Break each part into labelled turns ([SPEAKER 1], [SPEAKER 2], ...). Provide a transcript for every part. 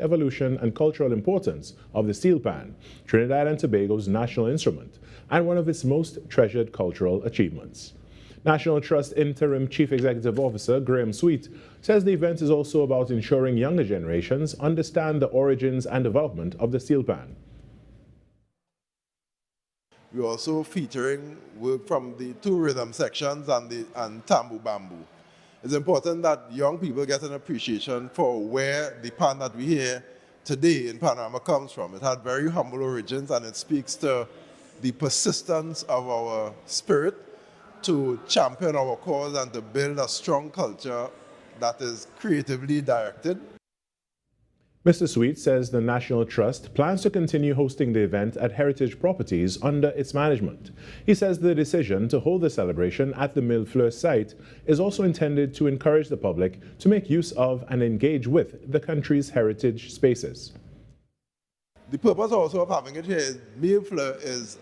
[SPEAKER 1] evolution and cultural importance of the steel pan, Trinidad and Tobago's national instrument, and one of its most treasured cultural achievements. National Trust Interim Chief Executive Officer Graham Sweet says the event is also about ensuring younger generations understand the origins and development of the steel pan.
[SPEAKER 2] We're also featuring work from the two rhythm sections and tambu bamboo. It's important that young people get an appreciation for where the pan that we hear today in Panorama comes from. It had very humble origins, and it speaks to the persistence of our spirit to champion our cause and to build a strong culture that is creatively directed.
[SPEAKER 1] Mr. Sweet says the National Trust plans to continue hosting the event at heritage properties under its management. He says the decision to hold the celebration at the Millefleur site is also intended to encourage the public to make use of and engage with the country's heritage spaces.
[SPEAKER 2] The purpose also of having it here is Millefleur is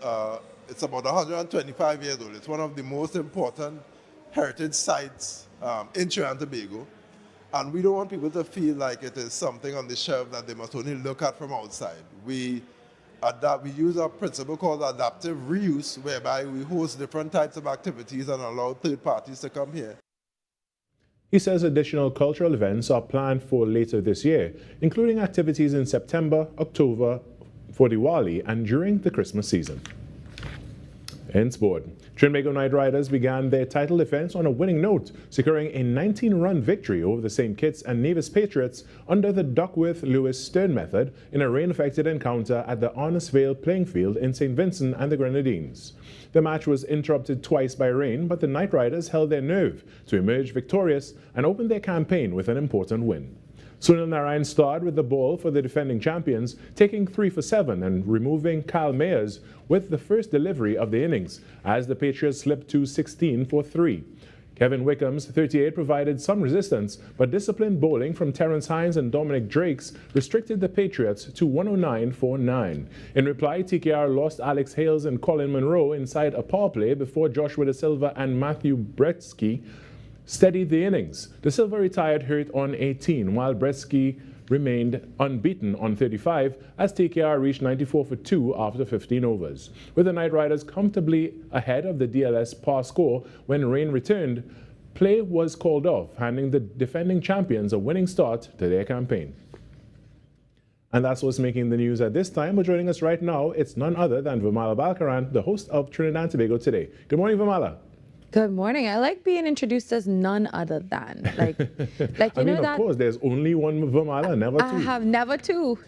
[SPEAKER 2] it's about 125 years old. It's one of the most important heritage sites in Trinidad and Tobago. And we don't want people to feel like it is something on the shelf that they must only look at from outside. We use a principle called adaptive reuse, whereby we host different types of activities and allow third parties to come here.
[SPEAKER 1] He says additional cultural events are planned for later this year, including activities in September, October, for Diwali, and during the Christmas season. In sport, Trinbago Knight Riders began their title defense on a winning note, securing a 19-run victory over the St. Kitts and Nevis Patriots under the Duckworth-Lewis Stern method in a rain-affected encounter at the Honest Vale playing field in St. Vincent and the Grenadines. The match was interrupted twice by rain, but the Knight Riders held their nerve to emerge victorious and opened their campaign with an important win. Sunil Narayan starred with the ball for the defending champions, taking 3 for 7 and removing Kyle Mayers with the first delivery of the innings, as the Patriots slipped to 16 for 3. Kevin Wickham's 38 provided some resistance, but disciplined bowling from Terrence Hines and Dominic Drakes restricted the Patriots to 109 for 9. In reply, TKR lost Alex Hales and Colin Monroe inside a power play before Joshua Da Silva and Matthew Bretsky steadied the innings. Da Silva retired hurt on 18, while Bretsky remained unbeaten on 35 as TKR reached 94 for 2 after 15 overs. With the Knight Riders comfortably ahead of the DLS par score when rain returned, play was called off, handing the defending champions a winning start to their campaign. And that's what's making the news at this time. But joining us right now, it's none other than Virmala Balkaran, the host of Trinidad and Tobago Today. Good morning, Virmala.
[SPEAKER 3] Good morning. I like being introduced as none other than. Like you know that.
[SPEAKER 1] Of course, there's only one Virmala, never two.
[SPEAKER 3] I have never two.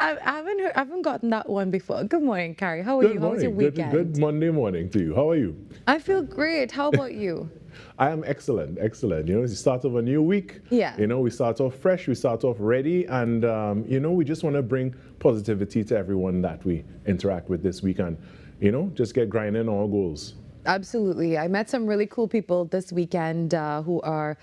[SPEAKER 3] I haven't gotten that one before. Good morning, Carrie. How are you? How was your weekend?
[SPEAKER 1] Good Monday morning to you. How are you?
[SPEAKER 3] I feel great. How about you?
[SPEAKER 1] I am excellent. You know, it's the start of a new week.
[SPEAKER 3] Yeah.
[SPEAKER 1] You know, we start off fresh, we start off ready, and you know, we just want to bring positivity to everyone that we interact with this weekend. You know, just get grinding on our goals.
[SPEAKER 3] Absolutely. I met some really cool people this weekend who are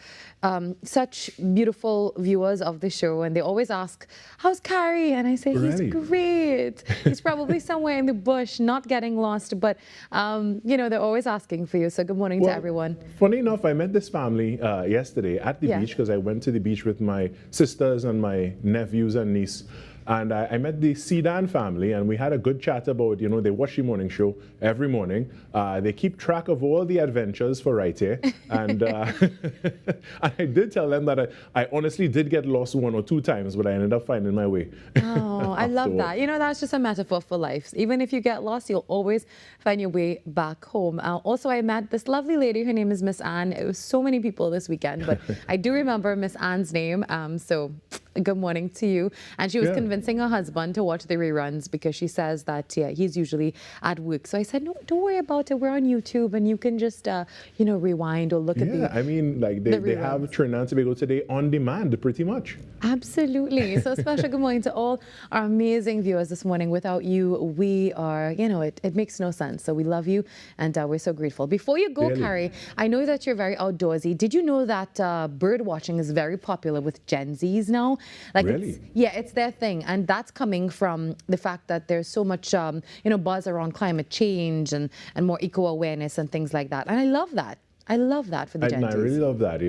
[SPEAKER 3] such beautiful viewers of the show, and they always ask, how's Carrie? And I say, he's great. He's probably somewhere in the bush, not getting lost, but you know, they're always asking for you. So good morning to everyone.
[SPEAKER 1] Funny enough, I met this family yesterday at the beach, because I went to the beach with my sisters and my nephews and niece. And I met the Sedan family, and we had a good chat about, you know, they watch the morning show every morning. They keep track of all the adventures for right here. And, and I did tell them that I honestly did get lost 1 or 2 times, but I ended up finding my way.
[SPEAKER 3] Oh, I love that. You know, that's just a metaphor for life. Even if you get lost, you'll always find your way back home. Also, I met this lovely lady. Her name is Miss Anne. It was so many people this weekend, but I do remember Miss Anne's name. So good morning to you. And she was convincing her husband to watch the reruns because she says that he's usually at work. So I said, no, don't worry about it. We're on YouTube and you can just, you know, rewind or look at the
[SPEAKER 1] I mean, like they have Trinidad and Tobago Today on demand pretty much.
[SPEAKER 3] Absolutely. So special good morning to all our amazing viewers this morning. Without you, we are, you know, it makes no sense. So we love you and we're so grateful. Before you go, Carrie, I know that you're very outdoorsy. Did you know that bird watching is very popular with Gen Zs now? Like,
[SPEAKER 1] really?
[SPEAKER 3] It's their thing. And that's coming from the fact that there's so much, you know, buzz around climate change and more eco-awareness and things like that. And I love that. I love that for the Gen
[SPEAKER 1] I
[SPEAKER 3] Zs.
[SPEAKER 1] really love that.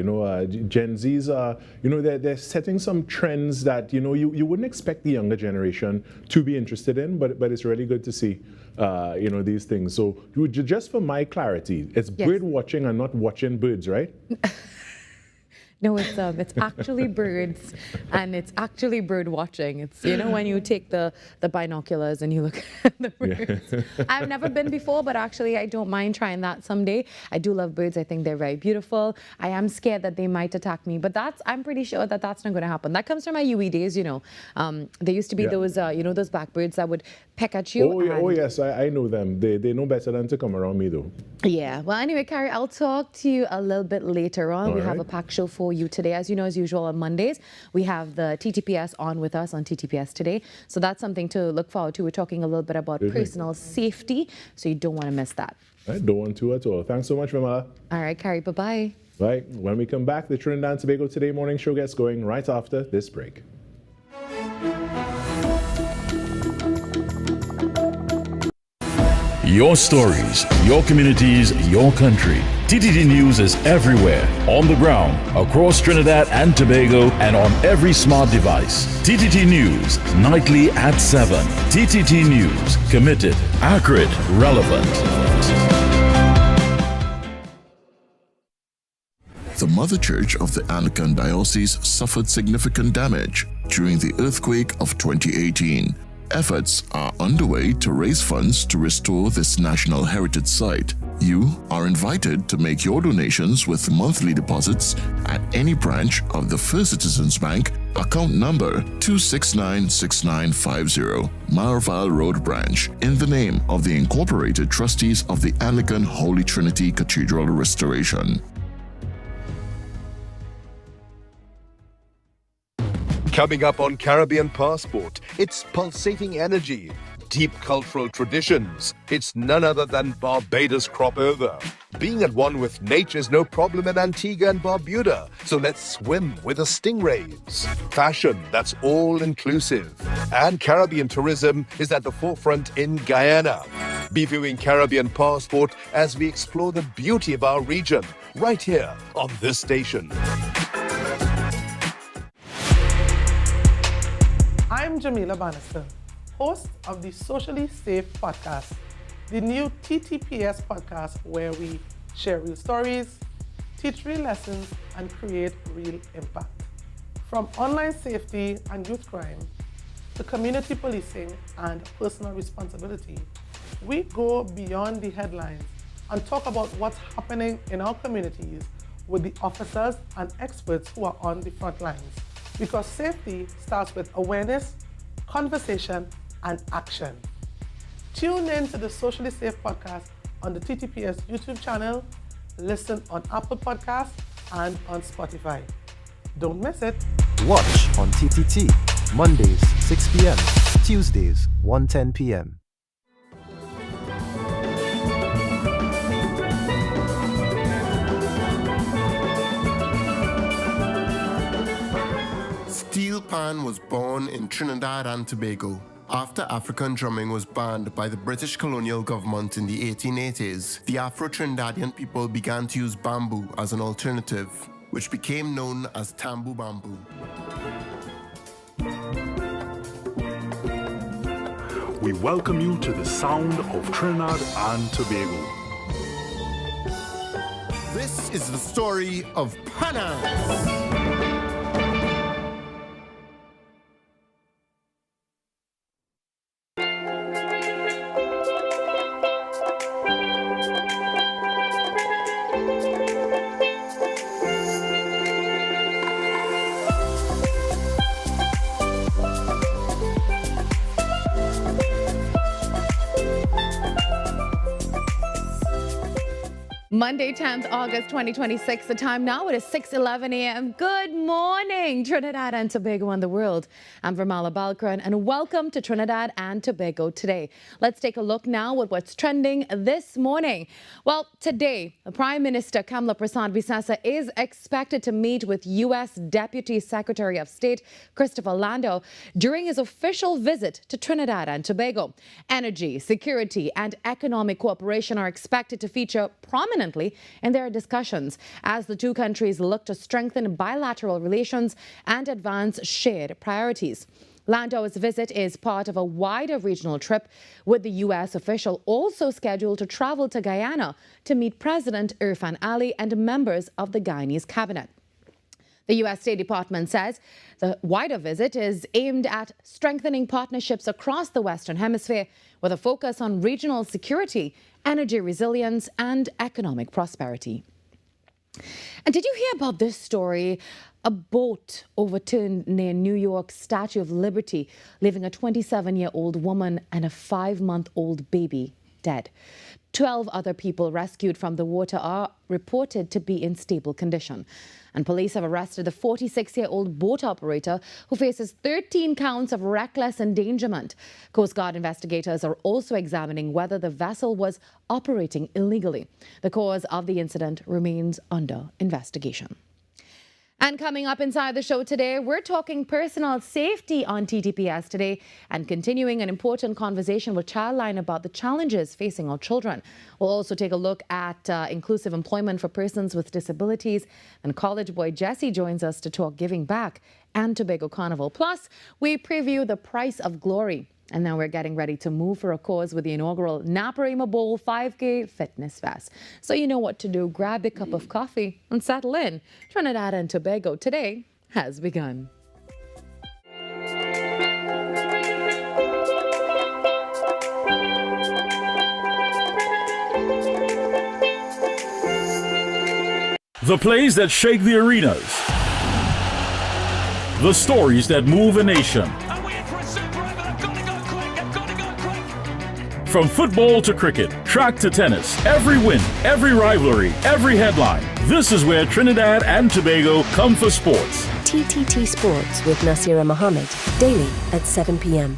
[SPEAKER 1] Gen Zs are, they're setting some trends that, you wouldn't expect the younger generation to be interested in, but it's really good to see, these things. So just for my clarity, it's bird watching and not watching birds, right?
[SPEAKER 3] No, it's actually birds, and it's actually bird watching. It's, when you take the binoculars and you look at the birds. Yeah. I've never been before, but actually I don't mind trying that someday. I do love birds. I think they're very beautiful. I am scared that they might attack me, but I'm pretty sure that that's not going to happen. That comes from my UE days, There used to be those, those blackbirds that would peck at you.
[SPEAKER 1] Oh yes, I know them. They know better than to come around me, though.
[SPEAKER 3] Yeah. Well, anyway, Carrie, I'll talk to you a little bit later on. We have a packed show for you today. As you know, as usual, on Mondays, we have the TTPS on with us on TTPS Today. So that's something to look forward to. We're talking a little bit about personal safety, so you don't want to miss that.
[SPEAKER 1] I don't want to at all. Thanks so much, Virmala.
[SPEAKER 3] All right, Carrie, bye-bye.
[SPEAKER 1] Right. When we come back, the Trinidad and Tobago Today morning show gets going right after this break.
[SPEAKER 4] Your stories, your communities, your country. TTT News is everywhere, on the ground, across Trinidad and Tobago, and on every smart device. TTT News, nightly at 7. TTT News, committed, accurate, relevant.
[SPEAKER 5] The Mother Church of the Anglican Diocese suffered significant damage during the earthquake of 2018. Efforts are underway to raise funds to restore this national heritage site. You are invited to make your donations with monthly deposits at any branch of the First Citizens Bank, account number 2696950, Marval Road Branch, in the name of the Incorporated Trustees of the Anglican Holy Trinity Cathedral Restoration.
[SPEAKER 6] Coming up on Caribbean Passport, it's pulsating energy, deep cultural traditions. It's none other than Barbados crop over. Being at one with nature's no problem in Antigua and Barbuda, so let's swim with the stingrays. Fashion that's all-inclusive. And Caribbean tourism is at the forefront in Guyana. Be viewing Caribbean Passport as we explore the beauty of our region, right here on this station.
[SPEAKER 7] I'm Jamila Bannister, host of the Socially Safe podcast, the new TTPS podcast where we share real stories, teach real lessons, and create real impact. From online safety and youth crime to community policing and personal responsibility, we go beyond the headlines and talk about what's happening in our communities with the officers and experts who are on the front lines. Because safety starts with awareness, conversation, and action. Tune in to the Socially Safe podcast on the TTPS YouTube channel, listen on Apple Podcasts, and on Spotify. Don't miss it.
[SPEAKER 8] Watch on TTT, Mondays, 6 p.m., Tuesdays, 1:10 p.m.
[SPEAKER 5] Steel Pan was born in Trinidad and Tobago. After African drumming was banned by the British colonial government in the 1880s, the Afro-Trinidadian people began to use bamboo as an alternative, which became known as tambu bamboo.
[SPEAKER 9] We welcome you to the sound of Trinidad and Tobago.
[SPEAKER 5] This is the story of Panas.
[SPEAKER 3] Monday, 10th August 2026. The time now, it is 6:11 a.m. Good morning, Trinidad and Tobago and the world. I'm Virmala Balkaran, and welcome to Trinidad and Tobago Today. Let's take a look now at what's trending this morning. Well, today, the Prime Minister Kamla Prasad-Visasa is expected to meet with U.S. Deputy Secretary of State Christopher Landau during his official visit to Trinidad and Tobago. Energy, security, and economic cooperation are expected to feature prominently imminently in their discussions as the two countries look to strengthen bilateral relations and advance shared priorities. Landau's visit is part of a wider regional trip, with the U.S. official also scheduled to travel to Guyana to meet President Irfan Ali and members of the Guyanese cabinet. The U.S. State Department says the wider visit is aimed at strengthening partnerships across the Western Hemisphere with a focus on regional security, energy resilience, and economic prosperity. And did you hear about this story? A boat overturned near New York's Statue of Liberty, leaving a 27-year-old woman and a 5-month-old baby dead. 12 other people rescued from the water are reported to be in stable condition. And police have arrested the 46-year-old boat operator who faces 13 counts of reckless endangerment. Coast Guard investigators are also examining whether the vessel was operating illegally. The cause of the incident remains under investigation. And coming up inside the show today, we're talking personal safety on TTPS today and continuing an important conversation with Childline about the challenges facing our children. We'll also take a look at inclusive employment for persons with disabilities. And college boy Jesse joins us to talk giving back and Tobago Carnival. Plus, we preview the price of glory. And now we're getting ready to move for a cause with the inaugural Naparima Bowl 5K Fitness Fest. So you know what to do. Grab a cup of coffee and settle in. Trinidad and Tobago Today has begun.
[SPEAKER 4] The plays that shake the arenas. The stories that move a nation. From football to cricket, track to tennis, every win, every rivalry, every headline. This is where Trinidad and Tobago come for sports.
[SPEAKER 10] TTT Sports with Nasira Mohammed, daily at 7 p.m.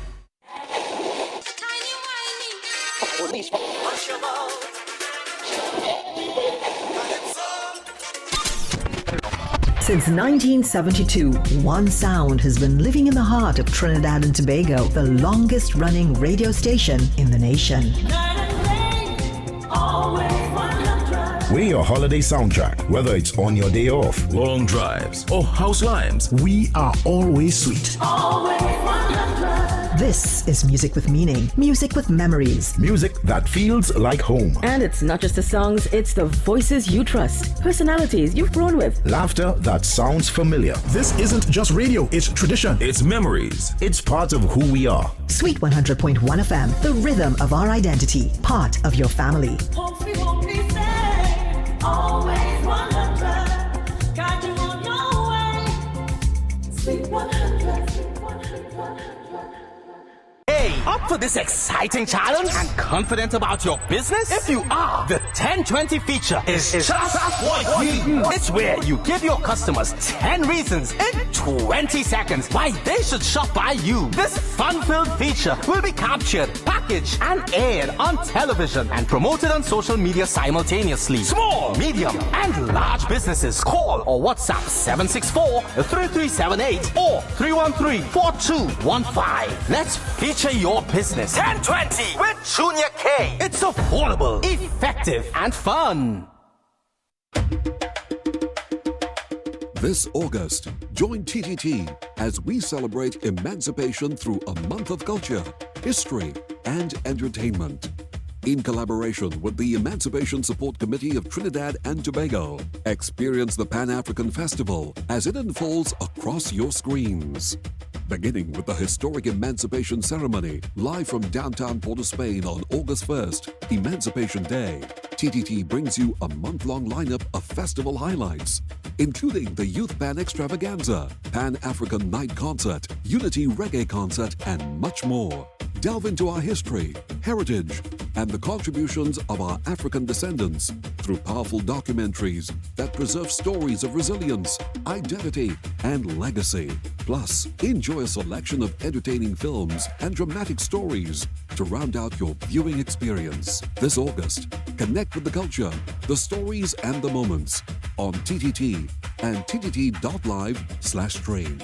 [SPEAKER 11] Since 1972, one sound has been living in the heart of Trinidad and Tobago, the longest running radio station in the nation.
[SPEAKER 12] We're your holiday soundtrack, whether it's on your day off,
[SPEAKER 13] long drives, or house lives.
[SPEAKER 12] We are always sweet.
[SPEAKER 11] This is music with meaning, music with memories.
[SPEAKER 12] Music that feels like home.
[SPEAKER 14] And it's not just the songs, it's the voices you trust, personalities you've grown with.
[SPEAKER 12] Laughter that sounds familiar.
[SPEAKER 15] This isn't just radio, it's tradition.
[SPEAKER 13] It's memories.
[SPEAKER 12] It's part of who we are.
[SPEAKER 11] Sweet 100.1 FM, the rhythm of our identity, part of your family.
[SPEAKER 16] Always 100, guide you on your way. Sweet 100, sweet 100.
[SPEAKER 17] Hey, up for this exciting challenge and confident about your business? If you are, the 1020 feature is just what you do. It's where you give your customers 10 reasons in 20 seconds why they should shop by you. This fun-filled feature will be captured, packaged, and aired on television and promoted on social media simultaneously. Small, medium, and large businesses call or WhatsApp 764-3378 or 313-4215. Let's feature your business. 1020 with Junior K. It's affordable, effective, and fun.
[SPEAKER 18] This August, join TTT as we celebrate emancipation through a month of culture, history, and entertainment. In collaboration with the Emancipation Support Committee of Trinidad and Tobago, experience the Pan-African Festival as it unfolds across your screens. Beginning with the historic Emancipation Ceremony, live from downtown Port of Spain on August 1st, Emancipation Day, TTT brings you a month-long lineup of festival highlights, including the Youth Pan Extravaganza, Pan-African Night Concert, Unity Reggae Concert, and much more. Delve into our history, heritage, and the contributions of our African descendants through powerful documentaries that preserve stories of resilience, identity, and legacy. Plus, enjoy a selection of entertaining films and dramatic stories to round out your viewing experience. This August, connect with the culture, the stories, and the moments on TTT and ttt.live/stream.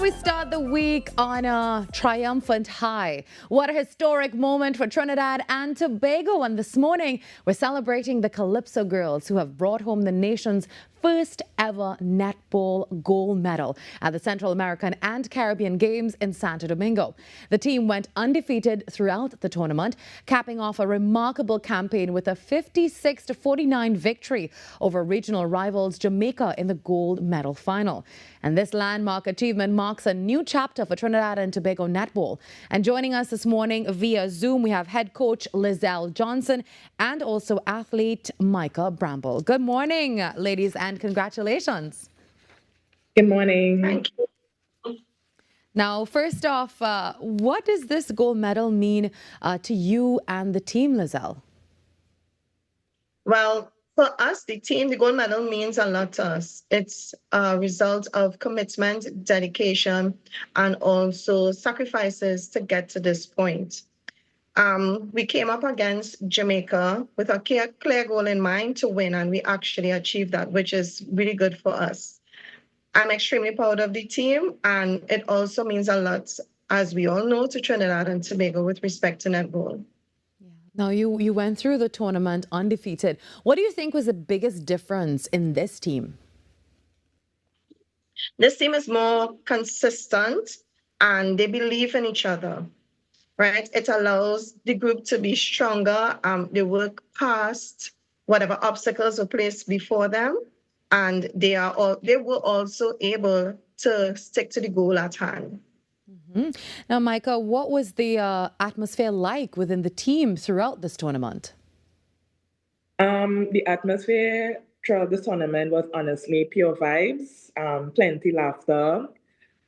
[SPEAKER 3] Well, we start the week on a triumphant high. What a historic moment for Trinidad and Tobago. And this morning, we're celebrating the Calypso girls who have brought home the nation's first ever netball gold medal at the Central American and Caribbean Games in Santo Domingo. The team went undefeated throughout the tournament, capping off a remarkable campaign with a 56-49 victory over regional rivals Jamaica in the gold medal final. And this landmark achievement marks a new chapter for Trinidad and Tobago netball. And joining us this morning via Zoom, we have head coach Lizelle Johnson and also athlete Micah Bramble. Good morning, ladies, and congratulations.
[SPEAKER 19] Good morning.
[SPEAKER 20] Thank you.
[SPEAKER 3] Now, first off, what does this gold medal mean to you and the team, Lizelle?
[SPEAKER 20] Well, for us, the team, the gold medal means a lot to us. It's a result of commitment, dedication, and also sacrifices to get to this point. We came up against Jamaica with a clear goal in mind to win, and we actually achieved that, which is really good for us. I'm extremely proud of the team, and it also means a lot, as we all know, to Trinidad and Tobago with respect to netball.
[SPEAKER 3] Now, you went through the tournament undefeated. What do you think was the biggest difference in this team?
[SPEAKER 20] This team is more consistent and they believe in each other, right? It allows the group to be stronger. They work past whatever obstacles were placed before them, and they were also able to stick to the goal at hand.
[SPEAKER 3] Now, Micah, what was the atmosphere like within the team throughout this tournament?
[SPEAKER 19] The atmosphere throughout this tournament was honestly pure vibes, plenty laughter,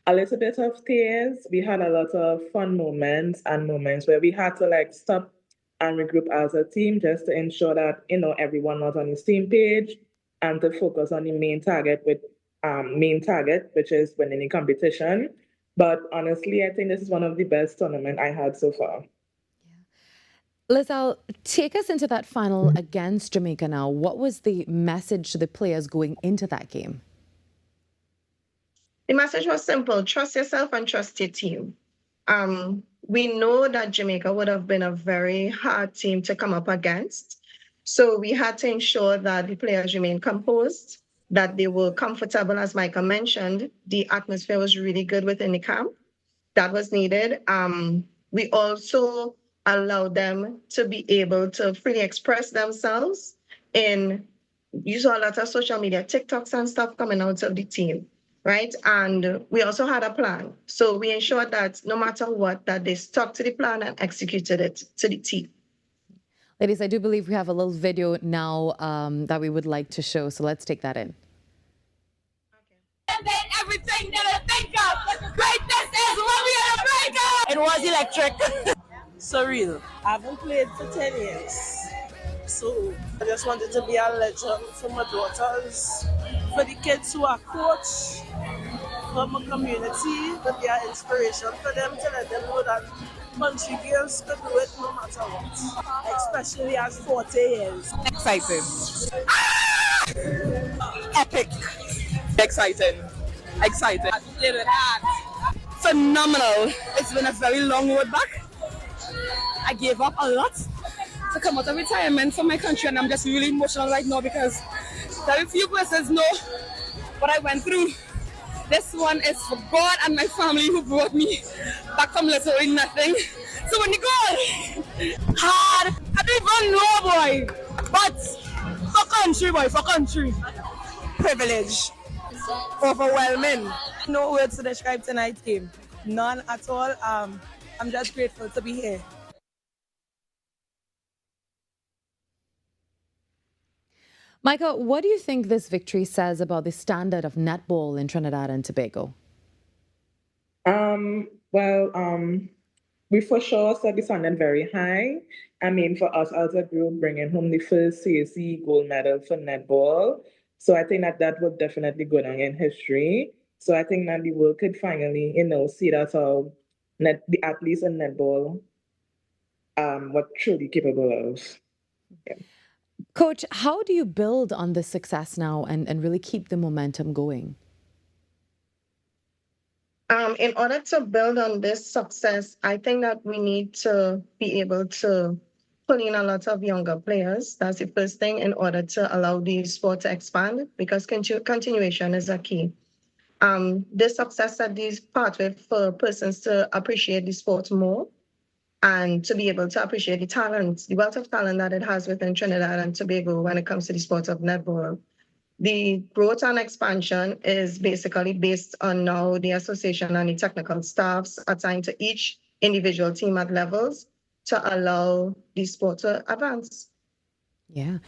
[SPEAKER 19] a little bit of tears. We had a lot of fun moments and moments where we had to stop and regroup as a team just to ensure that everyone was on the same page and to focus on the main target, which is winning the competition. But honestly, I think this is one of the best tournaments I had so far.
[SPEAKER 3] Lizelle, take us into that final against Jamaica now. What was the message to the players going into that game?
[SPEAKER 20] The message was simple: trust yourself and trust your team. We know that Jamaica would have been a very hard team to come up against. So we had to ensure that the players remained composed, that they were comfortable. As Micah mentioned, the atmosphere was really good within the camp. That was needed. We also allowed them to be able to freely express themselves. You saw a lot of social media, TikToks and stuff coming out of the team, right? And we also had a plan. So we ensured that no matter what, that they stuck to the plan and executed it to the T.
[SPEAKER 3] Ladies, I do believe we have a little video now that we would like to show. So let's take that in.
[SPEAKER 16] Everything that I think of, greatness is what we are breaking. It was electric.
[SPEAKER 21] Surreal. I haven't played for 10 years. So I just wanted to be a legend for my daughters, for the kids who are coached, for my community, to be an inspiration for them, to let them know that country girls could do it no matter what, especially as 40 years.
[SPEAKER 22] Exciting. Epic. Exciting. Excited. Phenomenal. It's been a very long road back. I gave up a lot to come out of retirement for my country, and I'm just really emotional right now because very few persons know what I went through. This one is for God and my family who brought me back from literally nothing. So when you go hard, I don't even know, boy, but for country, boy, for country. Privilege. Overwhelming. No words to describe tonight's game. None at all. I'm just grateful to be here.
[SPEAKER 3] Micah, what do you think this victory says about the standard of netball in Trinidad and Tobago?
[SPEAKER 19] We for sure set the standard very high. I mean, for us as a group, bringing home the first CAC gold medal for netball. So I think that would definitely go down in history. So I think that the world could finally, see that the athletes in netball what truly capable of. Yeah.
[SPEAKER 3] Coach, how do you build on this success now and really keep the momentum going?
[SPEAKER 20] In order to build on this success, I think that we need to be able to pull in a lot of younger players. That's the first thing in order to allow the sport to expand, because continuation is a key. This success set these pathway for persons to appreciate the sport more and to be able to appreciate the talent, the wealth of talent that it has within Trinidad and Tobago when it comes to the sport of netball. The growth and expansion is basically based on now the association and the technical staffs assigned to each individual team at levels to allow the sport to advance.
[SPEAKER 3] Yeah.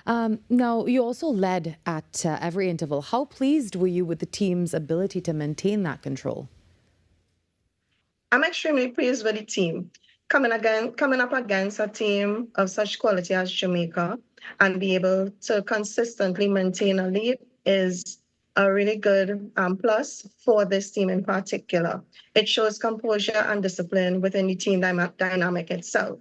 [SPEAKER 3] Now, you also led at every interval. How pleased were you with the team's ability to maintain that control?
[SPEAKER 20] I'm extremely pleased with the team. Coming up against a team of such quality as Jamaica and be able to consistently maintain a lead is a really good plus for this team in particular. It shows composure and discipline within the team dynamic itself.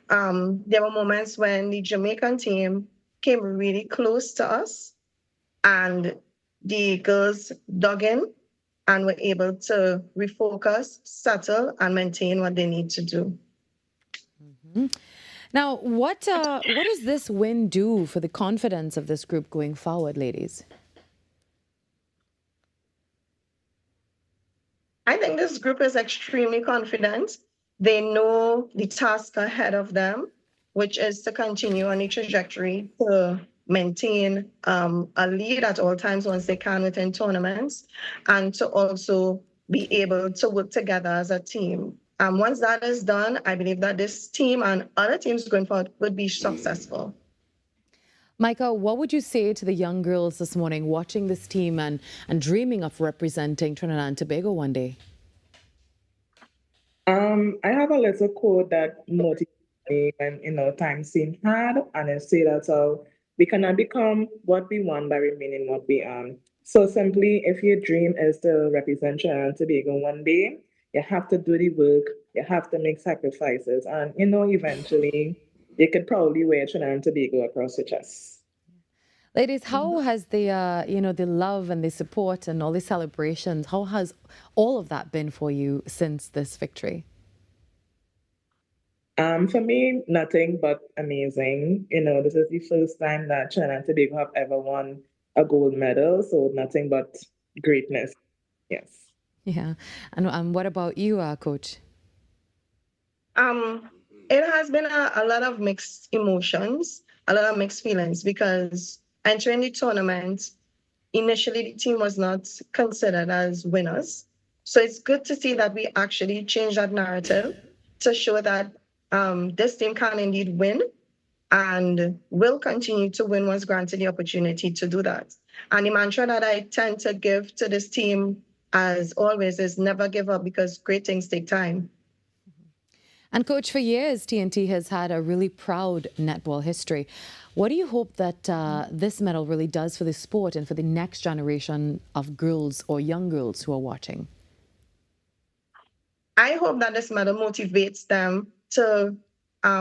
[SPEAKER 20] There were moments when the Jamaican team came really close to us and the girls dug in and were able to refocus, settle, and maintain what they need to do.
[SPEAKER 3] Mm-hmm. Now, what does this win do for the confidence of this group going forward, ladies?
[SPEAKER 20] I think this group is extremely confident. They know the task ahead of them, which is to continue on the trajectory to maintain a lead at all times once they can within tournaments, and to also be able to work together as a team. Once that is done, I believe that this team and other teams going forward would be successful.
[SPEAKER 3] Micah, what would you say to the young girls this morning watching this team and dreaming of representing Trinidad and Tobago one day?
[SPEAKER 19] I have a little quote that motivates me when times seem hard, and I say that we cannot become what we want by remaining what we are. So simply, if your dream is to represent Trinidad and Tobago one day, you have to do the work, you have to make sacrifices, and eventually you could probably wear Trinidad and Tobago across your chest.
[SPEAKER 3] Ladies, how has the the love and the support and all the celebrations, how has all of that been for you since this victory?
[SPEAKER 19] For me, nothing but amazing. This is the first time that Trinidad and Tobago have ever won a gold medal, so nothing but greatness. Yes.
[SPEAKER 3] Yeah. And what about you, Coach?
[SPEAKER 20] It has been a lot of mixed emotions, a lot of mixed feelings, because entering the tournament, initially the team was not considered as winners. So it's good to see that we actually changed that narrative to show that this team can indeed win and will continue to win once granted the opportunity to do that. And the mantra that I tend to give to this team, as always, is never give up, because great things take time.
[SPEAKER 3] And Coach, for years, TNT has had a really proud netball history. What do you hope that this medal really does for the sport and for the next generation of girls or young girls who are watching?
[SPEAKER 20] I hope that this medal motivates them to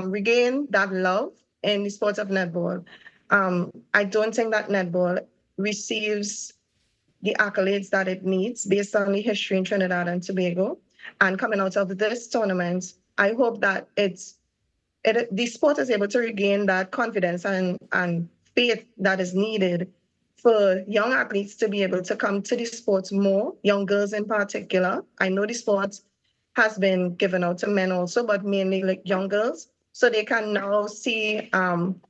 [SPEAKER 20] regain that love in the sport of netball. I don't think that netball receives the accolades that it needs based on the history in Trinidad and Tobago. And coming out of this tournament, I hope that the sport is able to regain that confidence and faith that is needed for young athletes to be able to come to the sport more, young girls in particular. I know the sport has been given out to men also, but mainly like young girls, so they can now see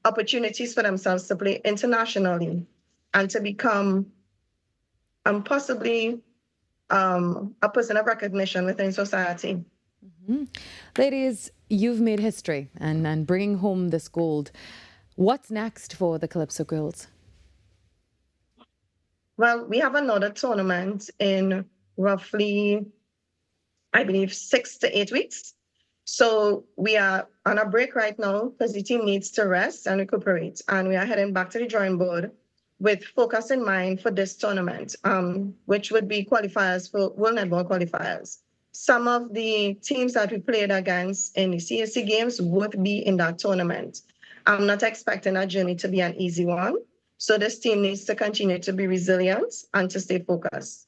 [SPEAKER 20] opportunities for themselves to play internationally and to become possibly a person of recognition within society.
[SPEAKER 3] Mm-hmm. Ladies, you've made history and bringing home this gold. What's next for the Calypso girls?
[SPEAKER 20] Well, we have another tournament in roughly, I believe, 6 to 8 weeks. So we are on a break right now because the team needs to rest and recuperate. And we are heading back to the drawing board with focus in mind for this tournament, which would be qualifiers for World Netball qualifiers. Some of the teams that we played against in the CSC games would be in that tournament. I'm not expecting that journey to be an easy one. So this team needs to continue to be resilient and to stay focused.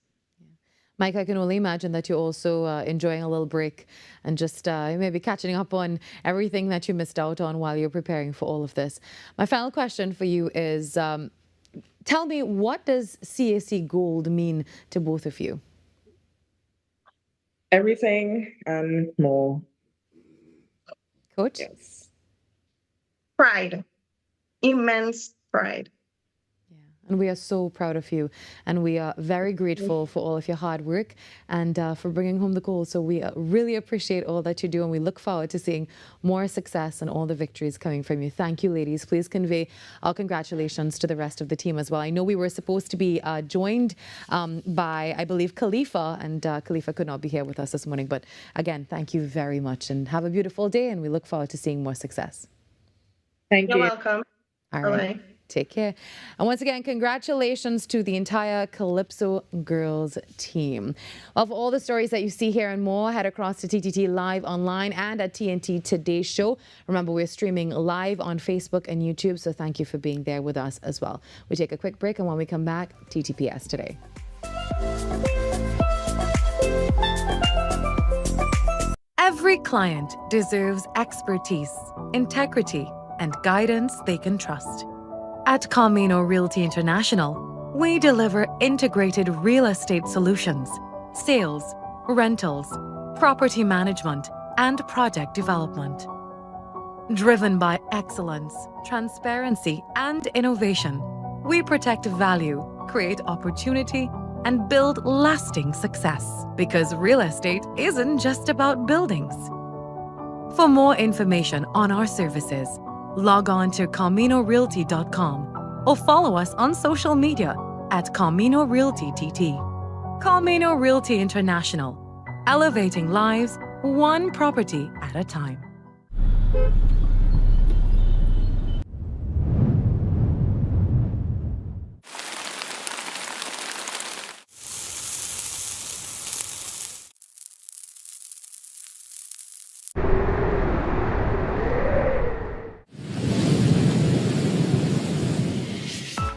[SPEAKER 3] Mike, I can only imagine that you're also enjoying a little break and just maybe catching up on everything that you missed out on while you're preparing for all of this. My final question for you is, tell me, what does CAC Gold mean to both of you?
[SPEAKER 19] Everything and more.
[SPEAKER 3] Coach?
[SPEAKER 19] Yes.
[SPEAKER 20] Pride. Immense pride.
[SPEAKER 3] And we are so proud of you. And we are very grateful for all of your hard work and for bringing home the gold. So we really appreciate all that you do. And we look forward to seeing more success and all the victories coming from you. Thank you, ladies. Please convey our congratulations to the rest of the team as well. I know we were supposed to be joined by, I believe, Khalifa. And Khalifa could not be here with us this morning. But again, thank you very much. And have a beautiful day. And we look forward to seeing more success.
[SPEAKER 19] Thank you.
[SPEAKER 20] You're welcome.
[SPEAKER 3] All right.
[SPEAKER 20] Bye-bye.
[SPEAKER 3] Take care. And once again, congratulations to the entire Calypso Girls team. Well, for all the stories that you see here and more, head across to TTT Live online and at TNT Today Show. Remember, we're streaming live on Facebook and YouTube, so thank you for being there with us as well. We take a quick break, and when we come back, TTPS Today.
[SPEAKER 1] Every client deserves expertise, integrity, and guidance they can trust. At Camino Realty International, we deliver integrated real estate solutions, sales, rentals, property management, and project development. Driven by excellence, transparency, and innovation, we protect value, create opportunity, and build lasting success. Because real estate isn't just about buildings. For more information on our services, log on to CaminoRealty.com or follow us on social media at Camino Realty TT. Camino Realty International, elevating lives one property at a time.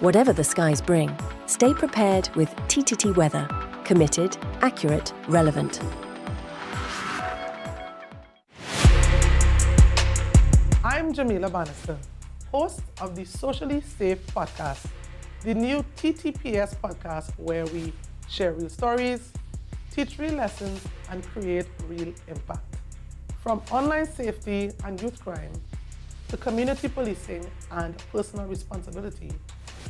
[SPEAKER 10] Whatever the skies bring, stay prepared with TTT Weather. Committed, accurate, relevant.
[SPEAKER 7] I'm Virmala Balkaran, host of the Socially Safe podcast, the new TTPS podcast where we share real stories, teach real lessons, and create real impact. From online safety and youth crime to community policing and personal responsibility,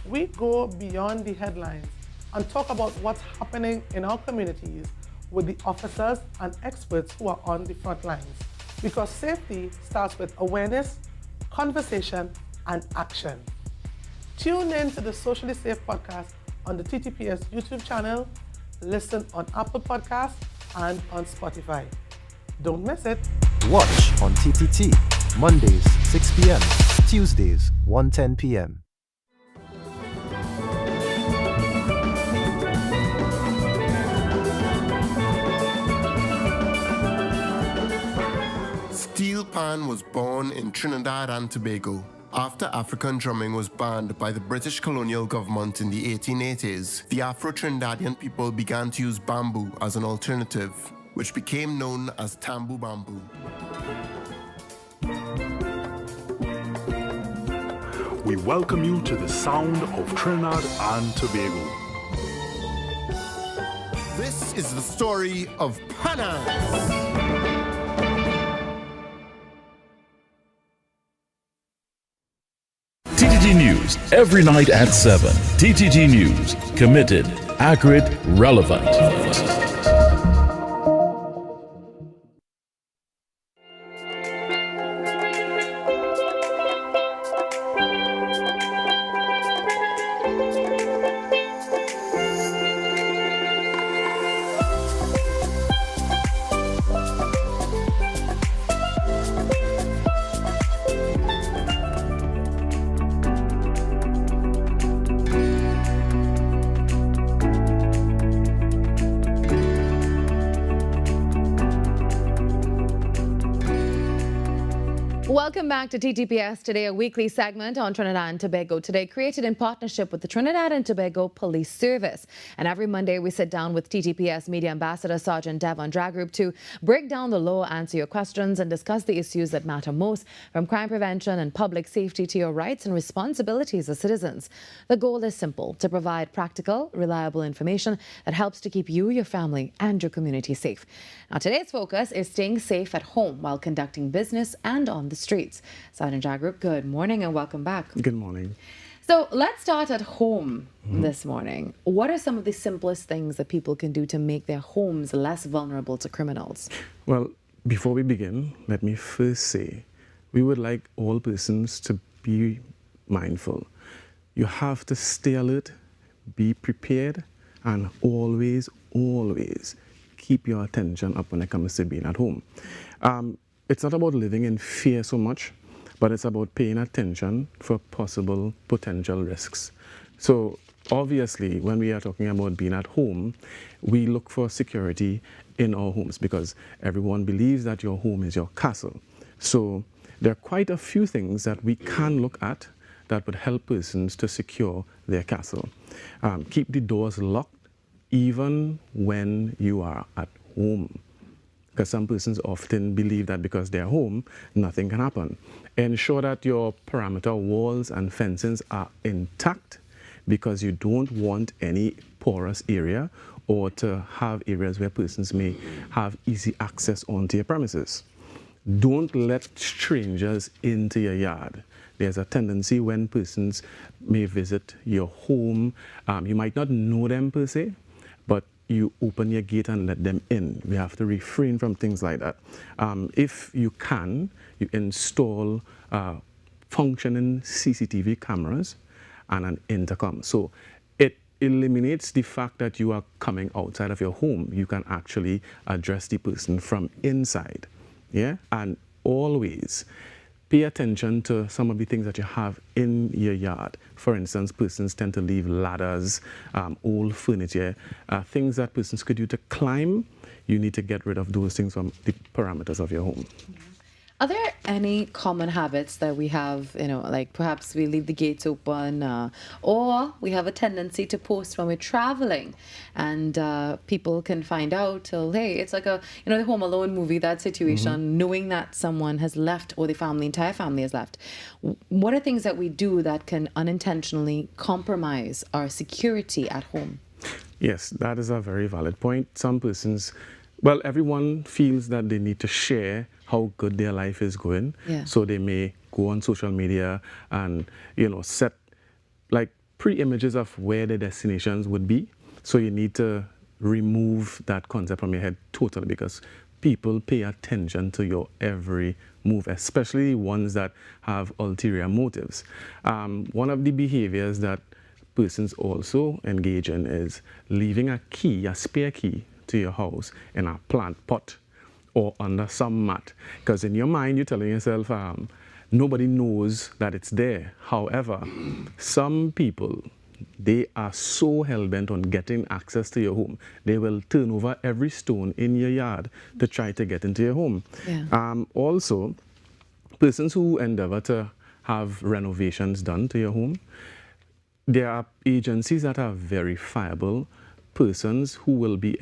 [SPEAKER 7] we go beyond the headlines and talk about what's happening in our communities with the officers and experts who are on the front lines. Because safety starts with awareness, conversation, and action. Tune in to the Socially Safe podcast on the TTPS YouTube channel, listen on Apple Podcasts and on Spotify. Don't miss it.
[SPEAKER 8] Watch on TTT, Mondays, 6 p.m., Tuesdays, 1:10 p.m.
[SPEAKER 2] Steel pan was born in Trinidad and Tobago. After African drumming was banned by the British colonial government in the 1880s, the Afro-Trinidadian people began to use bamboo as an alternative, which became known as tambu bamboo.
[SPEAKER 9] We welcome you to the sound of Trinidad and Tobago.
[SPEAKER 2] This is the story of Panas.
[SPEAKER 4] TTT News, every night at 7. TTT News, committed, accurate, relevant.
[SPEAKER 3] Welcome back to TTPS Today, a weekly segment on Trinidad and Tobago Today, created in partnership with the Trinidad and Tobago Police Service. And every Monday, we sit down with TTPS Media Ambassador Sergeant Devon Dragroup to break down the law, answer your questions, and discuss the issues that matter most, from crime prevention and public safety to your rights and responsibilities as citizens. The goal is simple: to provide practical, reliable information that helps to keep you, your family, and your community safe. Now, today's focus is staying safe at home while conducting business and on the streets. Sergeant Dragroup, good morning and welcome back.
[SPEAKER 5] Good morning.
[SPEAKER 3] So let's start at home this morning. What are some of the simplest things that people can do to make their homes less vulnerable to criminals?
[SPEAKER 5] Well, before we begin, let me first say we would like all persons to be mindful. You have to stay alert, be prepared, and always keep your attention up when it comes to being at home. It's not about living in fear so much, but it's about paying attention for possible potential risks. So obviously, when we are talking about being at home, we look for security in our homes because everyone believes that your home is your castle. So there are quite a few things that we can look at that would help persons to secure their castle. Keep the doors locked even when you are at home, because some persons often believe that because they're home, nothing can happen. Ensure that your perimeter walls and fences are intact, because you don't want any porous area or to have areas where persons may have easy access onto your premises. Don't let strangers into your yard. There's a tendency when persons may visit your home, you might not know them per se, but you open your gate and let them in. We have to refrain from things like that. If you can, you install functioning CCTV cameras and an intercom. So it eliminates the fact that you are coming outside of your home. You can actually address the person from inside. Yeah? And always pay attention to some of the things that you have in your yard. For instance, persons tend to leave ladders, old furniture, things that persons could use to climb. You need to get rid of those things from the parameters of your home.
[SPEAKER 3] Are there any common habits that we have, like perhaps we leave the gates open, or we have a tendency to post when we're traveling, and people can find out, hey, it's like the Home Alone movie, that situation, knowing that someone has left or the entire family has left. What are things that we do that can unintentionally compromise our security at home?
[SPEAKER 5] Yes, that is a very valid point. Some persons, well, everyone feels that they need to share how good their life is going.
[SPEAKER 3] Yeah.
[SPEAKER 5] So they may go on social media and, set like pre-images of where their destinations would be. So you need to remove that concept from your head totally, because people pay attention to your every move, especially ones that have ulterior motives. One of the behaviors that persons also engage in is leaving a spare key to your house in a plant pot or under some mat, because in your mind you're telling yourself nobody knows that it's there. However, some people, they are so hell-bent on getting access to your home, they will turn over every stone in your yard to try to get into your home.
[SPEAKER 3] Yeah.
[SPEAKER 5] Also, persons who endeavor to have renovations done to your home, there are agencies that are verifiable, persons who will be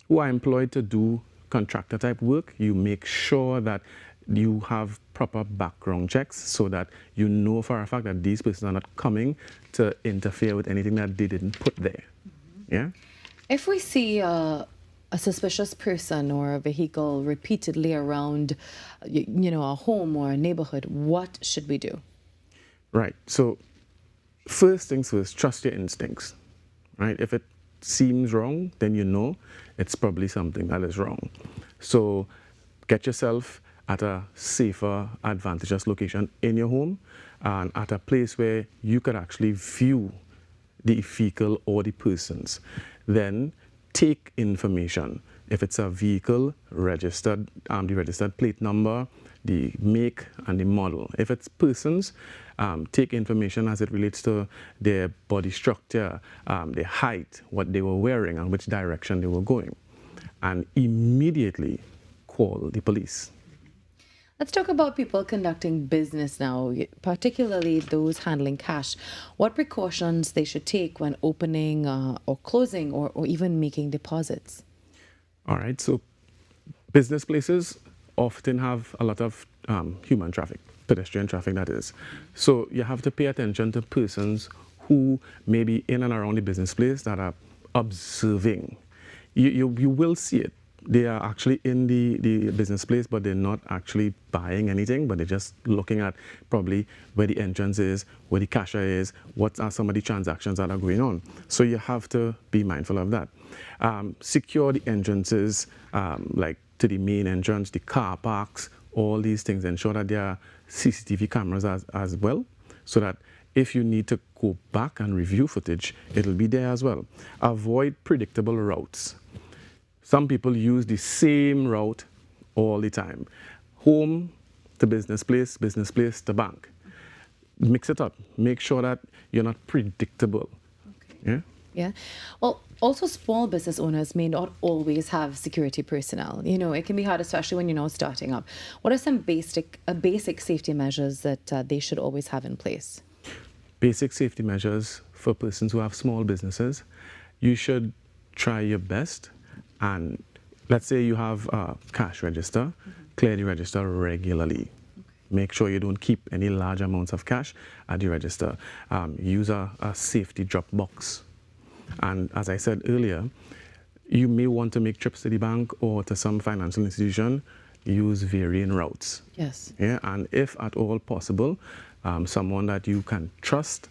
[SPEAKER 5] who are employed to do contractor type work. You make sure that you have proper background checks so that you know for a fact that these persons are not coming to interfere with anything that they didn't put there. Yeah.
[SPEAKER 3] If we see a suspicious person or a vehicle repeatedly around, a home or a neighborhood, what should we do?
[SPEAKER 5] Right. So first things first, trust your instincts. Right? If it seems wrong, then you know it's probably something that is wrong. So get yourself at a safer, advantageous location in your home and at a place where you could actually view the vehicle or the persons. Then take information. If it's a vehicle, registered, the registered plate number, the make and the model. If it's persons, take information as it relates to their body structure, their height, what they were wearing, and which direction they were going. And immediately call the police.
[SPEAKER 3] Let's talk about people conducting business now, particularly those handling cash. What precautions they should take when opening or closing or even making deposits?
[SPEAKER 5] All right, so business places often have a lot of human traffic, pedestrian traffic that is. So you have to pay attention to persons who may be in and around the business place that are observing. You will see it. They are actually in the business place, but they're not actually buying anything, but they're just looking at probably where the entrance is, where the cashier is, what are some of the transactions that are going on. So you have to be mindful of that. Secure the entrances, like to the main entrance, the car parks, all these things. Ensure that there are CCTV cameras as well, so that if you need to go back and review footage, it'll be there as well. Avoid predictable routes. Some people use the same route all the time. Home to business place to bank. Mix it up. Make sure that you're not predictable. Okay.
[SPEAKER 3] Yeah. Well, also small business owners may not always have security personnel. You know, it can be hard, especially when you're now starting up. What are some basic safety measures that they should always have in place?
[SPEAKER 5] Basic safety measures for persons who have small businesses. You should try your best. And let's say you have a cash register, clear the register regularly. Make sure you don't keep any large amounts of cash at the register. Use a safety drop box. And as I said earlier, you may want to make trips to the bank or to some financial institution, use varying routes.
[SPEAKER 3] Yes.
[SPEAKER 5] Yeah, and if at all possible, someone that you can trust,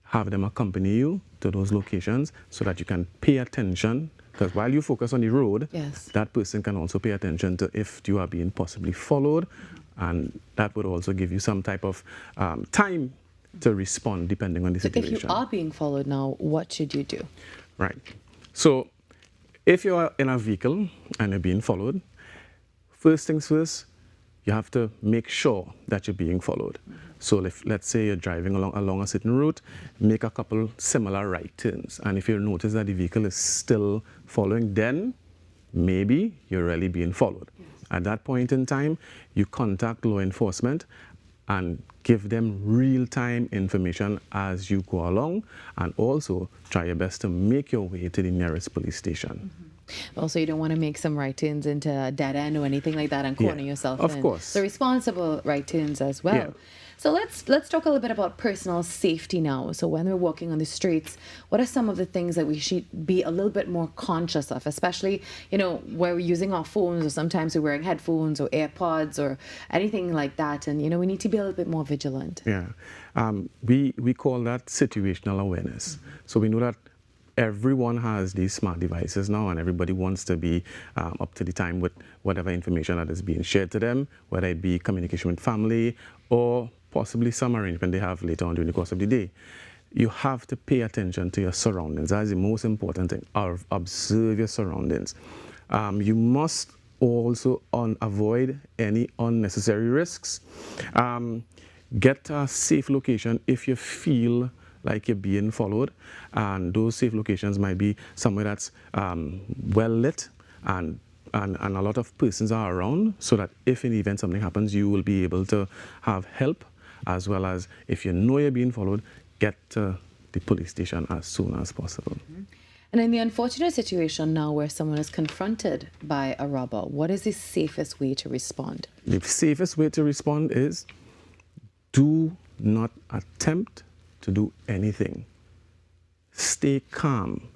[SPEAKER 5] have them accompany you to those locations so that you can pay attention. Because while you focus on the road,
[SPEAKER 3] yes,
[SPEAKER 5] that person can also pay attention to if you are being possibly followed, and that would also give you some type of time to respond depending on the situation.
[SPEAKER 3] If you are being followed now, what should you do?
[SPEAKER 5] Right. So if you are in a vehicle and you're being followed, first things first, you have to make sure that you're being followed. So if, let's say you're driving along a certain route, make a couple similar right turns. And if you notice that the vehicle is still following, then maybe you're really being followed. Yes. At that point in time, you contact law enforcement and give them real-time information as you go along, and also try your best to make your way to the nearest police station.
[SPEAKER 3] Also, you don't want to make some right turns into a dead end or anything like that and corner yourself in.
[SPEAKER 5] Of course.
[SPEAKER 3] So responsible right turns as well. Yeah. So let's talk a little bit about personal safety now. So when we're walking on the streets, what are some of the things that we should be a little bit more conscious of, especially, you know, where we're using our phones, or sometimes we're wearing headphones or AirPods or anything like that. And, you know, we need to be a little bit more vigilant.
[SPEAKER 5] Yeah. We call that situational awareness. So we know that everyone has these smart devices now, and everybody wants to be up to the time with whatever information that is being shared to them, whether it be communication with family or possibly some arrangement they have later on during the course of the day. You have to pay attention to your surroundings. That is the most important thing. Observe your surroundings. You must also avoid any unnecessary risks. Get a safe location if you feel like you're being followed, and those safe locations might be somewhere that's well lit and a lot of persons are around, so that if in the event something happens, you will be able to have help, as well as if you know you're being followed, get to the police station as soon as possible.
[SPEAKER 3] Mm-hmm. And in the unfortunate situation now where someone is confronted by a robber, what is the safest way to respond?
[SPEAKER 5] The safest way to respond is do not attempt to do anything. Stay calm.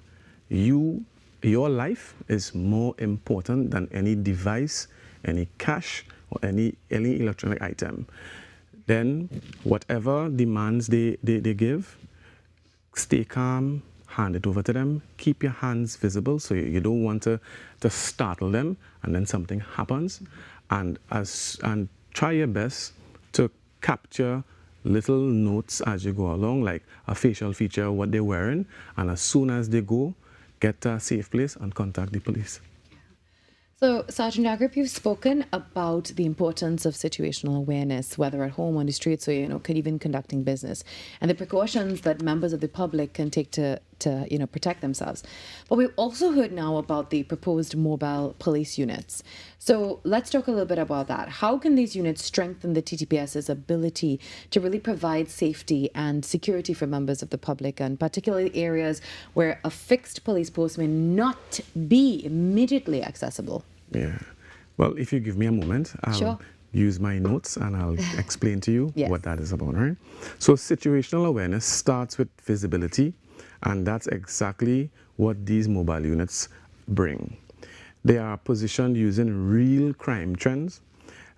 [SPEAKER 5] Your life is more important than any device, any cash, or any electronic item. Then whatever demands they give, stay calm, hand it over to them, keep your hands visible so you don't want to startle them and then something happens. And try your best to capture little notes as you go along, like a facial feature, what they're wearing, and as soon as they go, get to a safe place and contact the police.
[SPEAKER 3] So, Sergeant Agrip, you've spoken about the importance of situational awareness, whether at home, on the streets, or, you know, even conducting business, and the precautions that members of the public can take to to, protect themselves. But we've also heard now about the proposed mobile police units. So let's talk a little bit about that. How can these units strengthen the TTPS's ability to really provide safety and security for members of the public, and particularly areas where a fixed police post may not be immediately accessible?
[SPEAKER 5] Yeah. Well, if you give me a moment, I'll use my notes and I'll explain to you what that is about, right? So situational awareness starts with visibility, and that's exactly what these mobile units bring. They are positioned using real crime trends,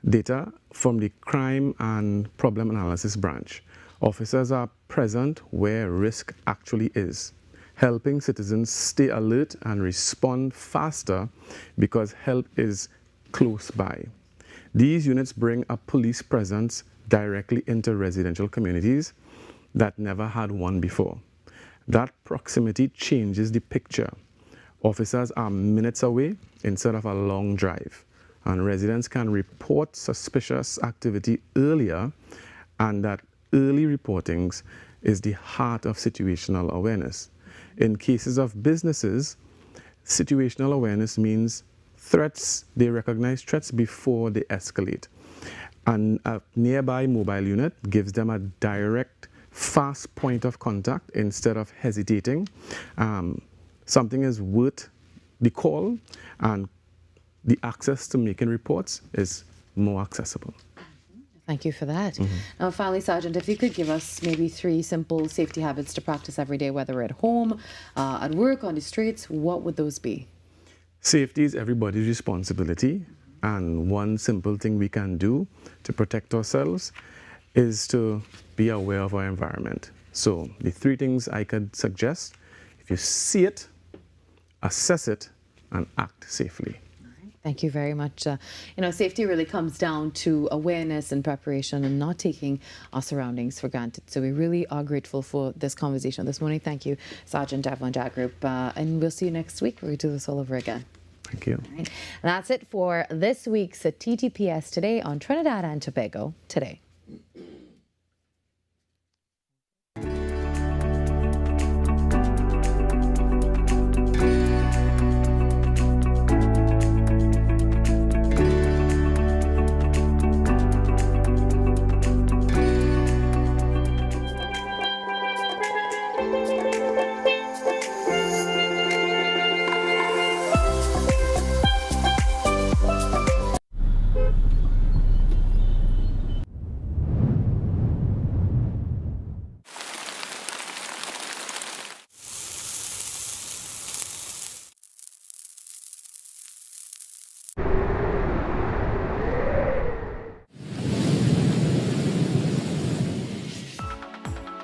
[SPEAKER 5] data from the Crime and Problem Analysis branch. Officers are present where risk actually is, helping citizens stay alert and respond faster because help is close by. These units bring a police presence directly into residential communities that never had one before. That proximity changes the picture. Officers are minutes away instead of a long drive, and residents can report suspicious activity earlier, and that early reportings is the heart of situational awareness. In cases of businesses, situational awareness means threats, they recognize threats before they escalate. And a nearby mobile unit gives them a direct, fast point of contact instead of hesitating. Something is worth the call, and the access to making reports is more accessible.
[SPEAKER 3] Thank you for that. Now, finally, Sergeant, if you could give us maybe 3 simple safety habits to practice every day, whether we're at home, at work, on the streets, what would those be?
[SPEAKER 5] Safety is everybody's responsibility, and one simple thing we can do to protect ourselves is to be aware of our environment. So the 3 things I could suggest: if you see it, assess it, and act safely.
[SPEAKER 3] Thank you very much. Safety really comes down to awareness and preparation and not taking our surroundings for granted. So we really are grateful for this conversation this morning. Thank you, Sergeant Devon Jagrup. And we'll see you next week. We'll do this all over again.
[SPEAKER 5] Thank you.
[SPEAKER 3] Right. That's it for this week's TTPS Today on Trinidad and Tobago Today.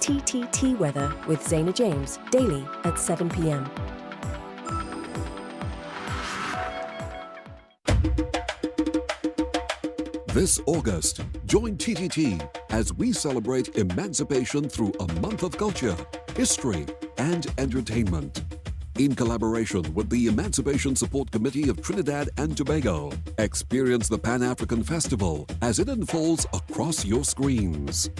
[SPEAKER 10] TTT Weather with Zaina James, daily at 7 p.m.
[SPEAKER 18] This August, join TTT as we celebrate emancipation through a month of culture, history, and entertainment. In collaboration with the Emancipation Support Committee of Trinidad and Tobago, experience the Pan-African Festival as it unfolds across your screens.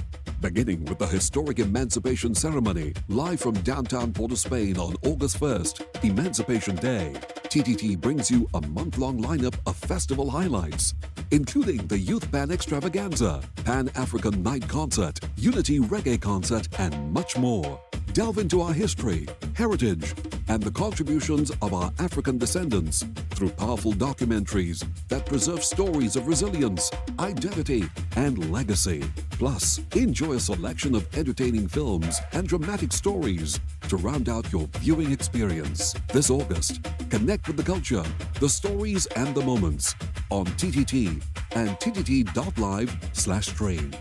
[SPEAKER 18] Beginning with the historic Emancipation Ceremony, live from downtown Port of Spain on August 1st, Emancipation Day, TTT brings you a month-long lineup of festival highlights, including the Youth Band Extravaganza, Pan-African Night Concert, Unity Reggae Concert, and much more. Delve into our history, heritage, and the contributions of our African descendants through powerful documentaries that preserve stories of resilience, identity, and legacy. Plus, enjoy a selection of entertaining films and dramatic stories to round out your viewing experience. This August, connect with the culture, the stories, and the moments on TTT and ttt.live/stream.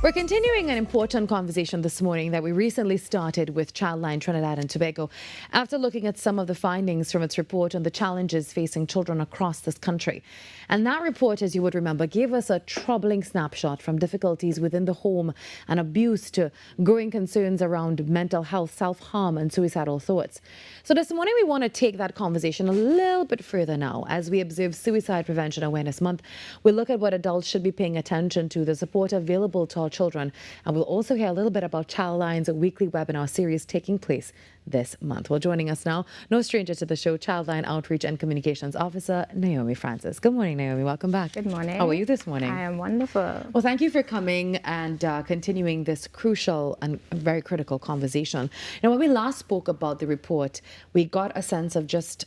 [SPEAKER 3] We're continuing an important conversation this morning that we recently started with Childline Trinidad and Tobago after looking at some of the findings from its report on the challenges facing children across this country. And that report, as you would remember, gave us a troubling snapshot from difficulties within the home and abuse to growing concerns around mental health, self-harm and suicidal thoughts. So this morning we want to take that conversation a little bit further now. As we observe Suicide Prevention Awareness Month, we'll look at what adults should be paying attention to, the support available to our children, and we'll also hear a little bit about Childline's weekly webinar series taking place this month. Well, joining us now, no stranger to the show, Childline Outreach and Communications Officer Naomi Francis. Good morning, Naomi. Welcome back.
[SPEAKER 6] Good morning.
[SPEAKER 3] How are you this morning?
[SPEAKER 6] I am wonderful.
[SPEAKER 3] Well, thank you for coming and continuing this crucial and very critical conversation. Now, when we last spoke about the report, we got a sense of just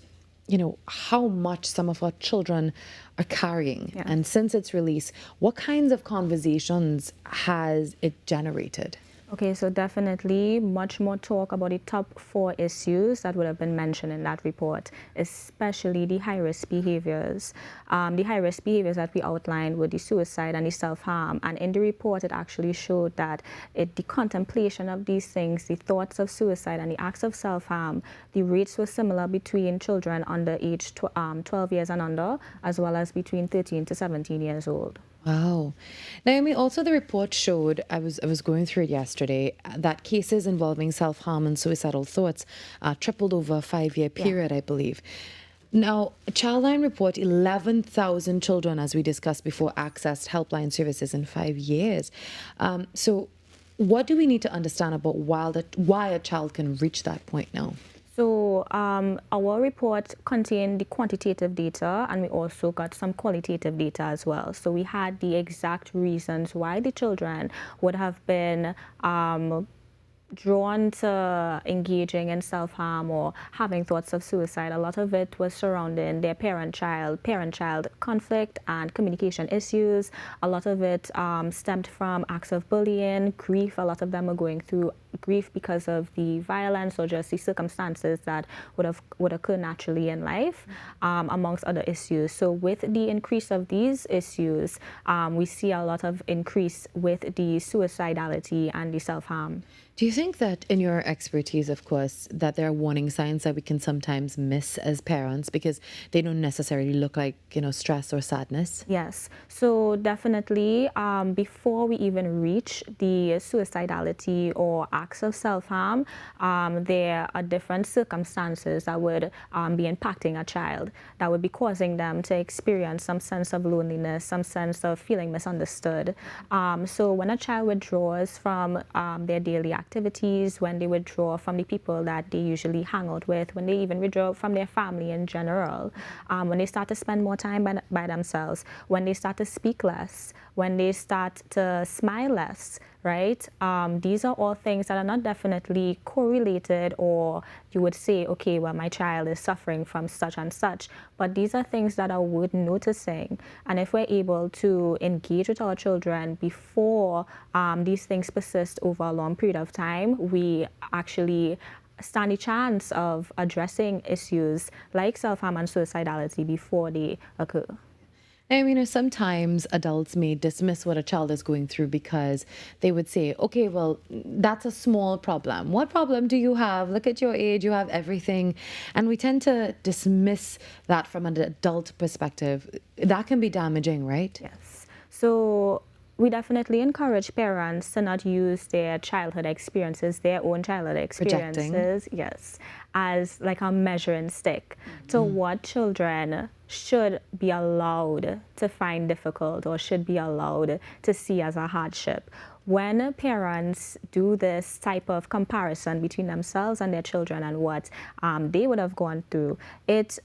[SPEAKER 3] how much some of our children are carrying. Yeah. And since its release, what kinds of conversations has it generated?
[SPEAKER 6] Okay, so definitely much more talk about the top 4 issues that would have been mentioned in that report, especially the high-risk behaviors. The high-risk behaviors that we outlined were the suicide and the self-harm. And in the report, it actually showed that the contemplation of these things, the thoughts of suicide and the acts of self-harm, the rates were similar between children under age 12 years and under, as well as between 13 to 17 years old.
[SPEAKER 3] Wow. Naomi, also the report showed, I was going through it yesterday, that cases involving self-harm and suicidal thoughts tripled over a 5-year period, I believe. Now, Childline report 11,000 children, as we discussed before, accessed helpline services in 5 years. So what do we need to understand about why a child can reach that point now?
[SPEAKER 6] So our report contained the quantitative data, and we also got some qualitative data as well. So we had the exact reasons why the children would have been drawn to engaging in self-harm or having thoughts of suicide. A lot of it was surrounding their parent-child conflict and communication issues. A lot of it stemmed from acts of bullying, grief. A lot of them are going through grief because of the violence or just the circumstances that would occur naturally in life, amongst other issues. So with the increase of these issues, we see a lot of increase with the suicidality and the self-harm.
[SPEAKER 3] Do you think that in your expertise, of course, that there are warning signs that we can sometimes miss as parents because they don't necessarily look like, stress or sadness?
[SPEAKER 6] Yes. So definitely, before we even reach the suicidality or acts of self-harm, there are different circumstances that would be impacting a child, that would be causing them to experience some sense of loneliness, some sense of feeling misunderstood. So when a child withdraws from their daily activities, when they withdraw from the people that they usually hang out with, when they even withdraw from their family in general, when they start to spend more time by themselves, when they start to speak less, when they start to smile less, right? These are all things that are not definitely correlated, or you would say, okay, well, my child is suffering from such and such, but these are things that are worth noticing. And if we're able to engage with our children before these things persist over a long period of time, we actually stand a chance of addressing issues like self-harm and suicidality before they occur.
[SPEAKER 3] I mean, sometimes adults may dismiss what a child is going through because they would say, okay, well, that's a small problem. What problem do you have? Look at your age, you have everything. And we tend to dismiss that from an adult perspective. That can be damaging, right?
[SPEAKER 6] Yes. So we definitely encourage parents to not use their childhood experiences, their own childhood experiences, yes, as like a measuring stick to what children should be allowed to find difficult or should be allowed to see as a hardship. When parents do this type of comparison between themselves and their children and what they would have gone through, it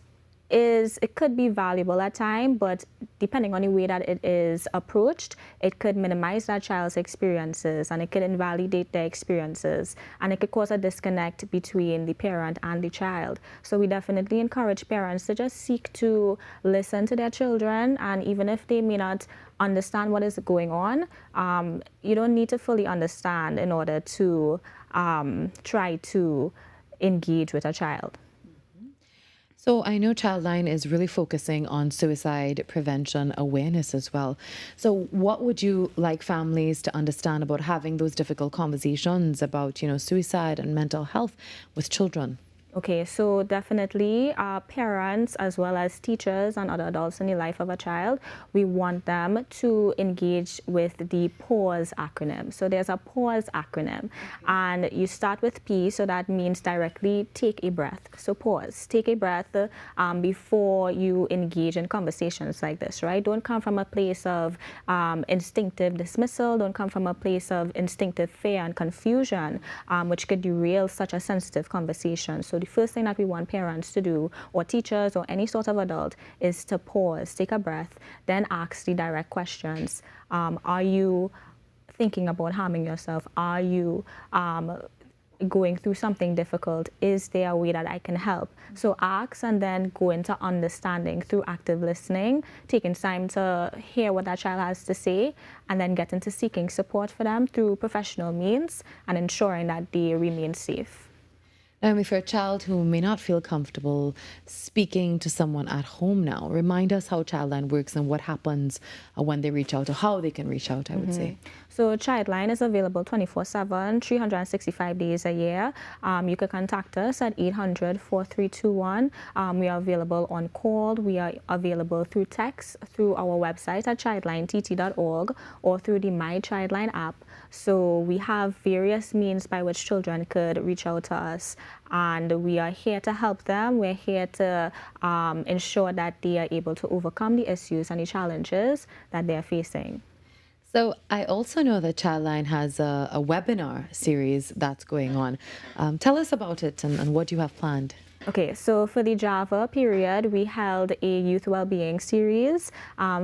[SPEAKER 6] could be valuable at times, but depending on the way that it is approached, it could minimize that child's experiences and it could invalidate their experiences, and it could cause a disconnect between the parent and the child. So we definitely encourage parents to just seek to listen to their children, and even if they may not understand what is going on, you don't need to fully understand in order to try to engage with a child.
[SPEAKER 3] So I know Childline is really focusing on suicide prevention awareness as well. So what would you like families to understand about having those difficult conversations about, suicide and mental health with children?
[SPEAKER 6] Okay, so definitely parents as well as teachers and other adults in the life of a child, we want them to engage with the PAUSE acronym. So there's a PAUSE acronym, and you start with P, so that means directly take a breath. So pause, take a breath before you engage in conversations like this, right? Don't come from a place of instinctive dismissal, don't come from a place of instinctive fear and confusion, which could derail such a sensitive conversation. So the first thing that we want parents to do, or teachers or any sort of adult, is to pause, take a breath, then ask the direct questions. Are you thinking about harming yourself? Are you going through something difficult? Is there a way that I can help? So ask and then go into understanding through active listening, taking time to hear what that child has to say, and then get into seeking support for them through professional means and ensuring that they remain safe.
[SPEAKER 3] Naomi, for a child who may not feel comfortable speaking to someone at home now, remind us how Childline works and what happens when they reach out, or how they can reach out, I would say.
[SPEAKER 6] So Childline is available 24/7, 365 days a year. You can contact us at 800-4321. We are available on call. We are available through text, through our website at childlineTT.org, or through the My Childline app. So we have various means by which children could reach out to us, and we are here to help them. We're here to ensure that they are able to overcome the issues and the challenges that they're facing.
[SPEAKER 3] So I also know that Childline has a webinar series that's going on. Tell us about it and what you have planned.
[SPEAKER 6] Okay, so for the Java period, we held a youth well-being series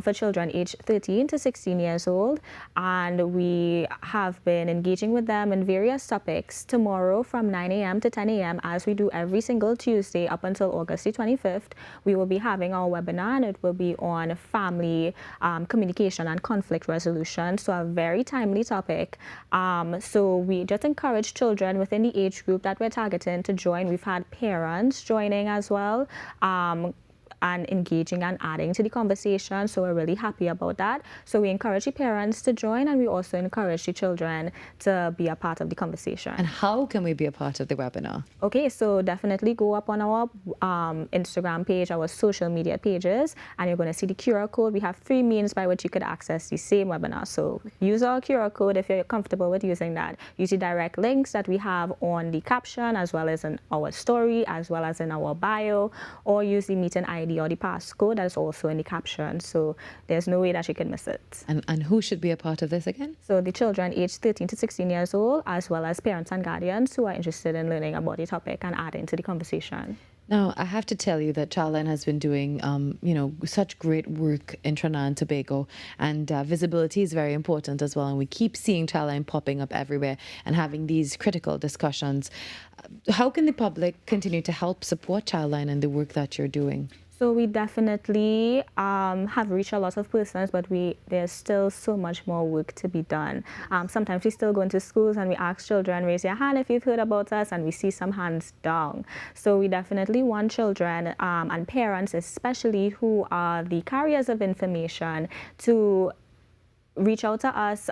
[SPEAKER 6] for children aged 13 to 16 years old, and we have been engaging with them in various topics. Tomorrow from 9 a.m. to 10 a.m., as we do every single Tuesday up until August the 25th, we will be having our webinar, and it will be on family communication and conflict resolution, so a very timely topic. So we just encourage children within the age group that we're targeting to join. We've had parents joining as well, and engaging and adding to the conversation, so we're really happy about that. So we encourage the parents to join, and we also encourage the children to be a part of the conversation.
[SPEAKER 3] And how can we be a part of the webinar?
[SPEAKER 6] Okay, so definitely go up on our Instagram page, our social media pages, and you're going to see the QR code. We have 3 means by which you could access the same webinar. So use our QR code if you're comfortable with using that. Use the direct links that we have on the caption, as well as in our story, as well as in our bio, or use the meeting ID or the passcode that is also in the caption. So there's no way that you can miss it.
[SPEAKER 3] And who should be a part of this again?
[SPEAKER 6] So the children aged 13 to 16 years old, as well as parents and guardians who are interested in learning about the topic and adding to the conversation.
[SPEAKER 3] Now, I have to tell you that Childline has been doing, such great work in Trinidad and Tobago, and visibility is very important as well. And we keep seeing Childline popping up everywhere and having these critical discussions. How can the public continue to help support Childline and the work that you're doing?
[SPEAKER 6] So we definitely have reached a lot of persons, but there's still so much more work to be done. Sometimes we still go into schools and we ask children, raise your hand if you've heard about us, and we see some hands down. So we definitely want children and parents, especially who are the carriers of information, to reach out to us,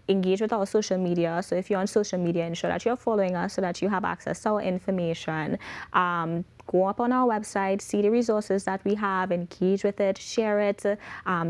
[SPEAKER 6] engage with our social media. So if you're on social media, ensure that you're following us so that you have access to our information. Go up on our website, see the resources that we have, engage with it, share it,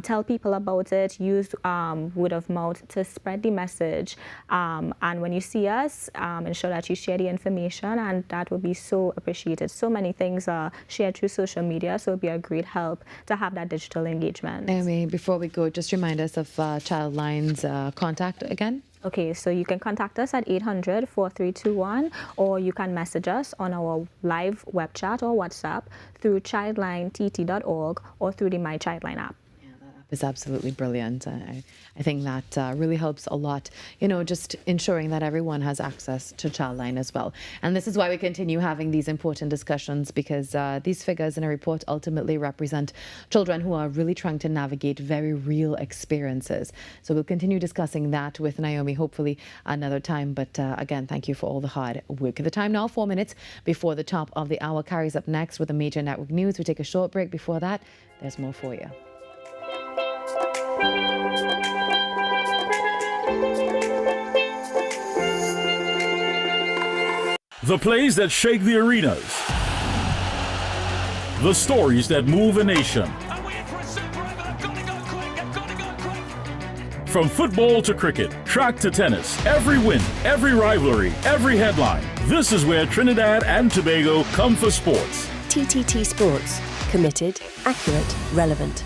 [SPEAKER 6] tell people about it, use word of mouth to spread the message. And when you see us, ensure that you share the information, and that would be so appreciated. So many things are shared through social media, so it would be a great help to have that digital engagement.
[SPEAKER 3] Naomi, before we go, just remind us of Childline's contact again.
[SPEAKER 6] Okay, so you can contact us at 800-4321, or you can message us on our live web chat or WhatsApp through childlineTT.org or through the My Childline app.
[SPEAKER 3] was absolutely brilliant. I think that really helps a lot, just ensuring that everyone has access to Childline as well. And this is why we continue having these important discussions, because these figures in a report ultimately represent children who are really trying to navigate very real experiences. So we'll continue discussing that with Naomi, hopefully another time. But again, thank you for all the hard work. The time now, 4 minutes before the top of the hour. Carries up next with the major network news. We take a short break. Before that, there's more for you.
[SPEAKER 4] The plays that shake the arenas. The stories that move a nation. From football to cricket, track to tennis, every win, every rivalry, every headline. This is where Trinidad and Tobago come for sports.
[SPEAKER 10] TTT Sports. Committed, accurate, relevant.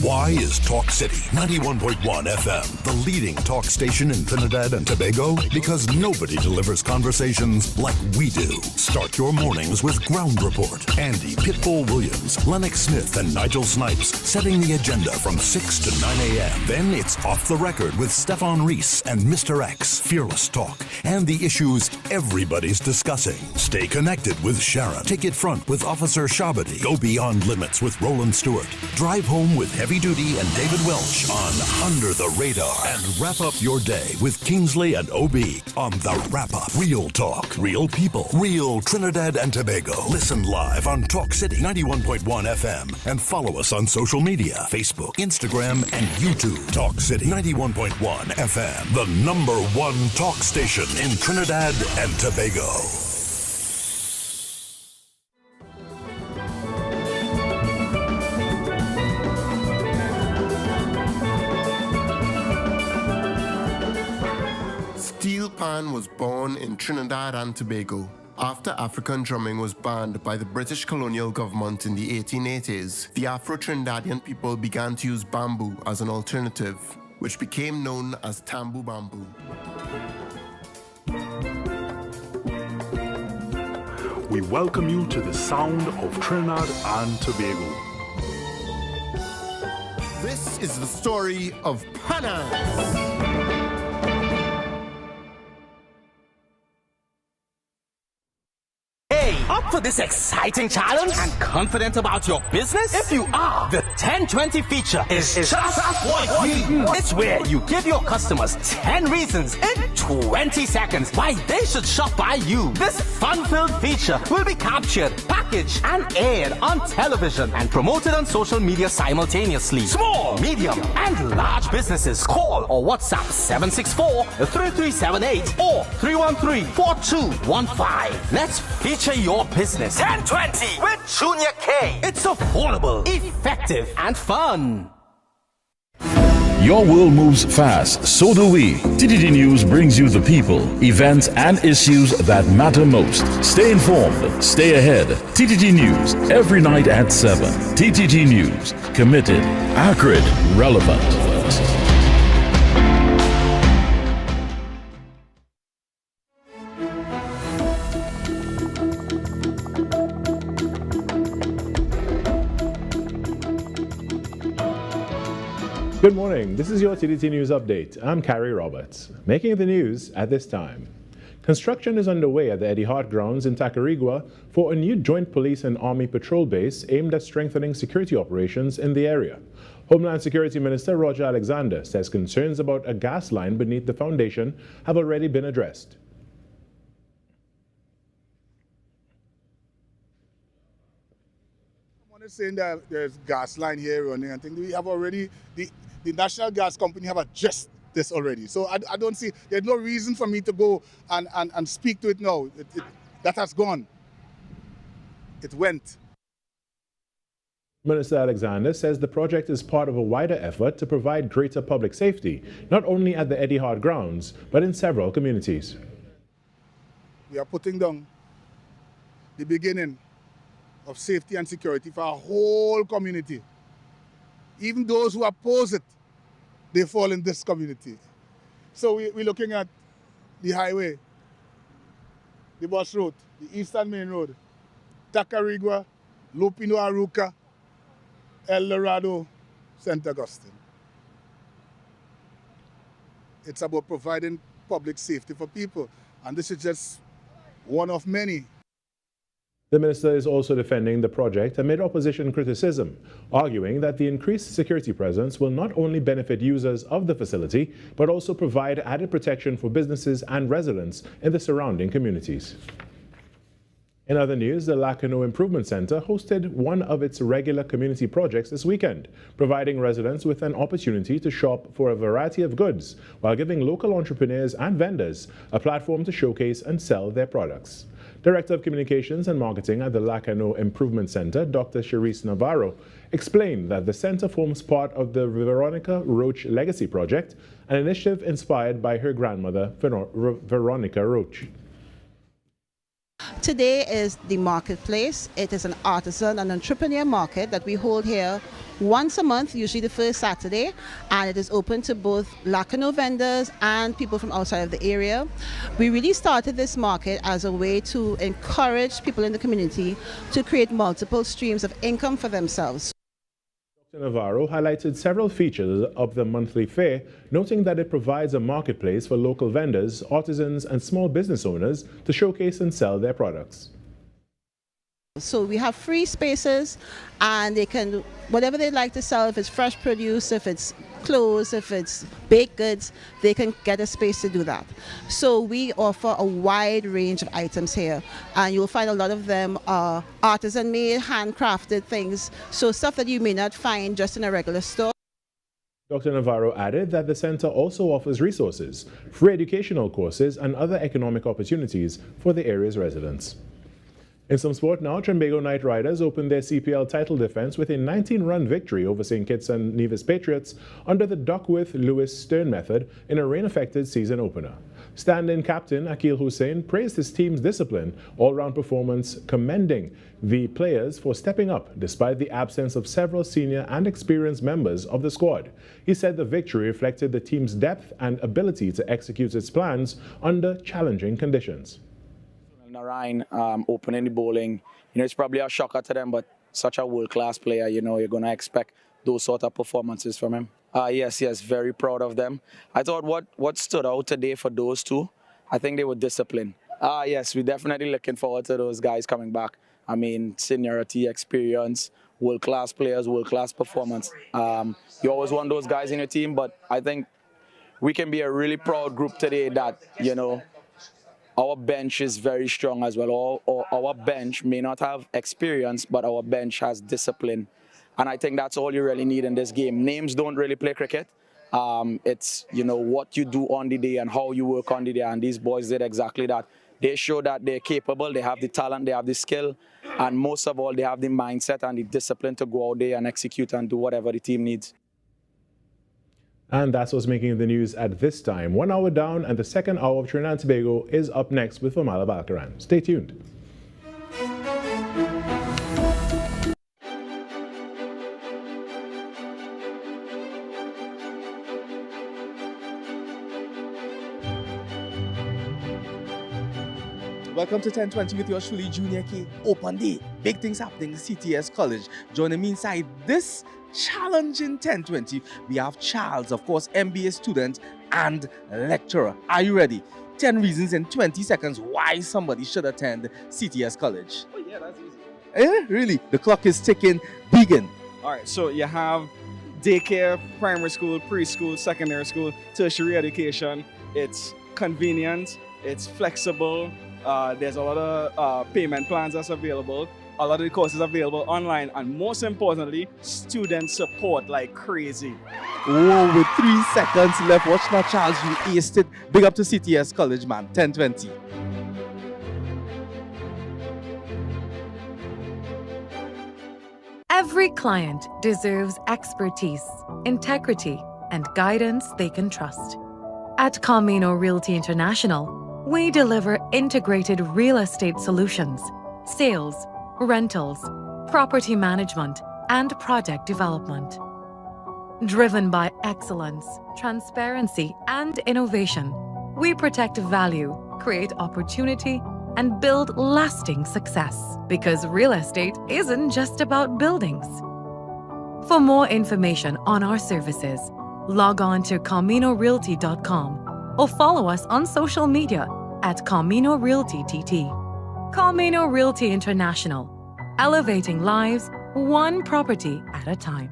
[SPEAKER 12] Why is Talk City 91.1 FM the leading talk station in Trinidad and Tobago? Because nobody delivers conversations like we do. Start your mornings with Ground Report. Andy Pitbull Williams, Lennox Smith, and Nigel Snipes setting the agenda from 6 to 9 a.m. Then it's Off the Record with Stefan Reese and Mr. X, Fearless Talk, and the issues everybody's discussing. Stay connected with Sharon. Take it front with Officer Shabadi. Go beyond limits with Roland Stewart. Drive home with Heavy Duty and David Welch on Under the Radar. And wrap up your day with Kingsley and OB on The Wrap Up. Real talk, real people, real Trinidad and Tobago. Listen live on Talk City 91.1 FM and follow us on social media, Facebook, Instagram, and YouTube. Talk City 91.1 FM, the #1 talk station in Trinidad and Tobago.
[SPEAKER 2] Pan was born in Trinidad and Tobago. After African drumming was banned by the British colonial government in the 1880s, the Afro-Trinidadian people began to use bamboo as an alternative, which became known as tambu bamboo.
[SPEAKER 9] We welcome you to the sound of Trinidad and Tobago.
[SPEAKER 2] This is the story of Panas.
[SPEAKER 17] Up for this exciting challenge and confident about your business? If you are, the 1020 feature is just what we do. It's where you give your customers 10 reasons in 20 seconds why they should shop by you. This fun-filled feature will be captured, packaged, and aired on television and promoted on social media simultaneously. Small, medium, and large businesses call or WhatsApp 764-3378 or 313-4215. Let's feature your business. 1020 with Junior K. It's affordable, effective, and fun.
[SPEAKER 4] Your world moves fast, so do we. TTT News brings you the people, events, and issues that matter most. Stay informed, stay ahead. TTT News, every night at 7. TTT News, committed, accurate, relevant.
[SPEAKER 14] Good morning, this is your TTT News Update. I'm Carrie Roberts. Making the news at this time. Construction is underway at the Eddie Hart grounds in Tacarigua for a new joint police and army patrol base aimed at strengthening security operations in the area. Homeland Security Minister Roger Alexander says concerns about a gas line beneath the foundation have already been addressed.
[SPEAKER 15] Someone is saying that there's gas line here running. I think we have already, the National Gas Company have addressed this already. So I don't see, there's no reason for me to go and speak to it now. That has gone. It went.
[SPEAKER 14] Minister Alexander says the project is part of a wider effort to provide greater public safety, not only at the Eddie Hart grounds, but in several communities.
[SPEAKER 15] We are putting down the beginning of safety and security for our whole community. Even those who oppose it, they fall in this community. So we're looking at the highway, the bus road, the Eastern Main Road, Tacarigua, Lupino Aruca, El Dorado, St. Augustine. It's about providing public safety for people, and this is just one of many.
[SPEAKER 14] The minister is also defending the project amid opposition criticism, arguing that the increased security presence will not only benefit users of the facility, but also provide added protection for businesses and residents in the surrounding communities. In other news, the Lacano Improvement Center hosted one of its regular community projects this weekend, providing residents with an opportunity to shop for a variety of goods, while giving local entrepreneurs and vendors a platform to showcase and sell their products. Director of Communications and Marketing at the Lacano Improvement Center, Dr. Cherise Navarro, explained that the center forms part of the Veronica Roach Legacy Project, an initiative inspired by her grandmother, Veronica Roach.
[SPEAKER 11] Today is the marketplace. It is an artisan and entrepreneur market that we hold here once a month, usually the first Saturday, and it is open to both Lacano vendors and people from outside of the area. We really started this market as a way to encourage people in the community to create multiple streams of income for themselves.
[SPEAKER 14] Dr. Navarro highlighted several features of the monthly fair, noting that it provides a marketplace for local vendors, artisans, and small business owners to showcase and sell their products.
[SPEAKER 11] So we have free spaces, and they can, whatever they like to sell, if it's fresh produce, if it's clothes, if it's baked goods, they can get a space to do that. So we offer a wide range of items here, and you'll find a lot of them are artisan-made, handcrafted things, so stuff that you may not find just in a regular store.
[SPEAKER 14] Dr. Navarro added that the center also offers resources, free educational courses, and other economic opportunities for the area's residents. In some sport now, Trinbago Knight Riders opened their CPL title defense with a 19-run victory over St. Kitts and Nevis Patriots under the Duckworth-Lewis Stern method in a rain-affected season opener. Stand-in captain Akil Hussein praised his team's discipline, all-round performance, commending the players for stepping up despite the absence of several senior and experienced members of the squad. He said the victory reflected the team's depth and ability to execute its plans under challenging conditions.
[SPEAKER 13] Narayan opening the bowling, it's probably a shocker to them, but such a world-class player, you're going to expect those sort of performances from him. Yes, very proud of them. I thought what stood out today for those two, I think they were disciplined. Yes, we're definitely looking forward to those guys coming back. I mean, seniority, experience, world-class players, world-class performance. You always want those guys in your team, but I think we can be a really proud group today that, our bench is very strong as well. Our bench may not have experience, but our bench has discipline. And I think that's all you really need in this game. Names don't really play cricket. It's, what you do on the day and how you work on the day. And these boys did exactly that. They show that they're capable, they have the talent, they have the skill, and most of all, they have the mindset and the discipline to go out there and execute and do whatever the team needs.
[SPEAKER 14] And that's what's making the news at this time. 1 hour down, and the second hour of Trinidad and Tobago is up next with Virmala Balkaran. Stay tuned.
[SPEAKER 23] Welcome to 1020 with yours truly, Junior K. Open day. Big things happening at CTS College. Joining me inside this challenging 1020, we have Charles, of course, MBA student and lecturer. Are you ready? 10 reasons in 20 seconds why somebody should attend CTS College.
[SPEAKER 24] Oh yeah, that's easy.
[SPEAKER 23] Really? The clock is ticking. Begin.
[SPEAKER 24] All right, so you have daycare, primary school, preschool, secondary school, tertiary education. It's convenient, it's flexible. There's a lot of payment plans that's available. A lot of the courses available online, and most importantly, student support like crazy.
[SPEAKER 23] Whoa, with 3 seconds left, watch now, Charles, you aced it. Big up to CTS College, man. 1020.
[SPEAKER 1] Every client deserves expertise, integrity, and guidance they can trust. At Camino Realty International, we deliver integrated real estate solutions, sales, rentals, property management, and project development. Driven by excellence, transparency, and innovation, we protect value, create opportunity, and build lasting success. Because real estate isn't just about buildings. For more information on our services, log on to CaminoRealty.com or follow us on social media at Camino Realty TT. Camino Realty International, elevating lives one property at a time.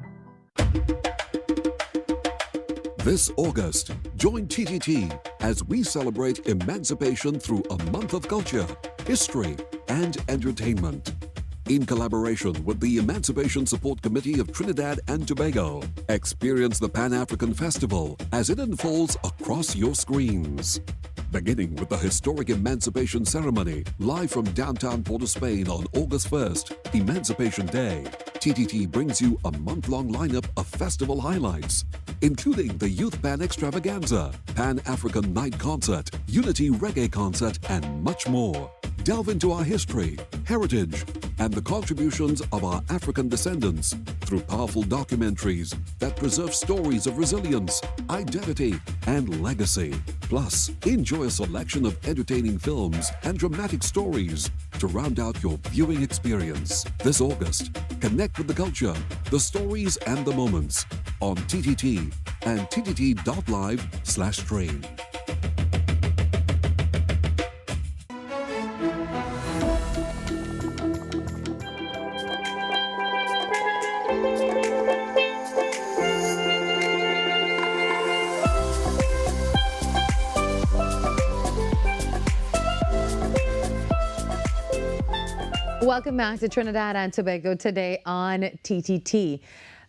[SPEAKER 18] This August, join TTT as we celebrate emancipation through a month of culture, history, and entertainment. In collaboration with the Emancipation Support Committee of Trinidad and Tobago, experience the Pan-African Festival as it unfolds across your screens. Beginning with the historic Emancipation Ceremony, live from downtown Port of Spain on August 1st, Emancipation Day, TTT brings you a month-long lineup of festival highlights, including the Youth Pan Extravaganza, Pan-African Night Concert, Unity Reggae Concert, and much more. Delve into our history, heritage, and the contributions of our African descendants through powerful documentaries that preserve stories of resilience, identity, and legacy. Plus, enjoy a selection of entertaining films and dramatic stories to round out your viewing experience. This August, connect with the culture, the stories, and the moments on TTT and ttt.live/stream.
[SPEAKER 3] Welcome back to Trinidad and Tobago Today on TTT.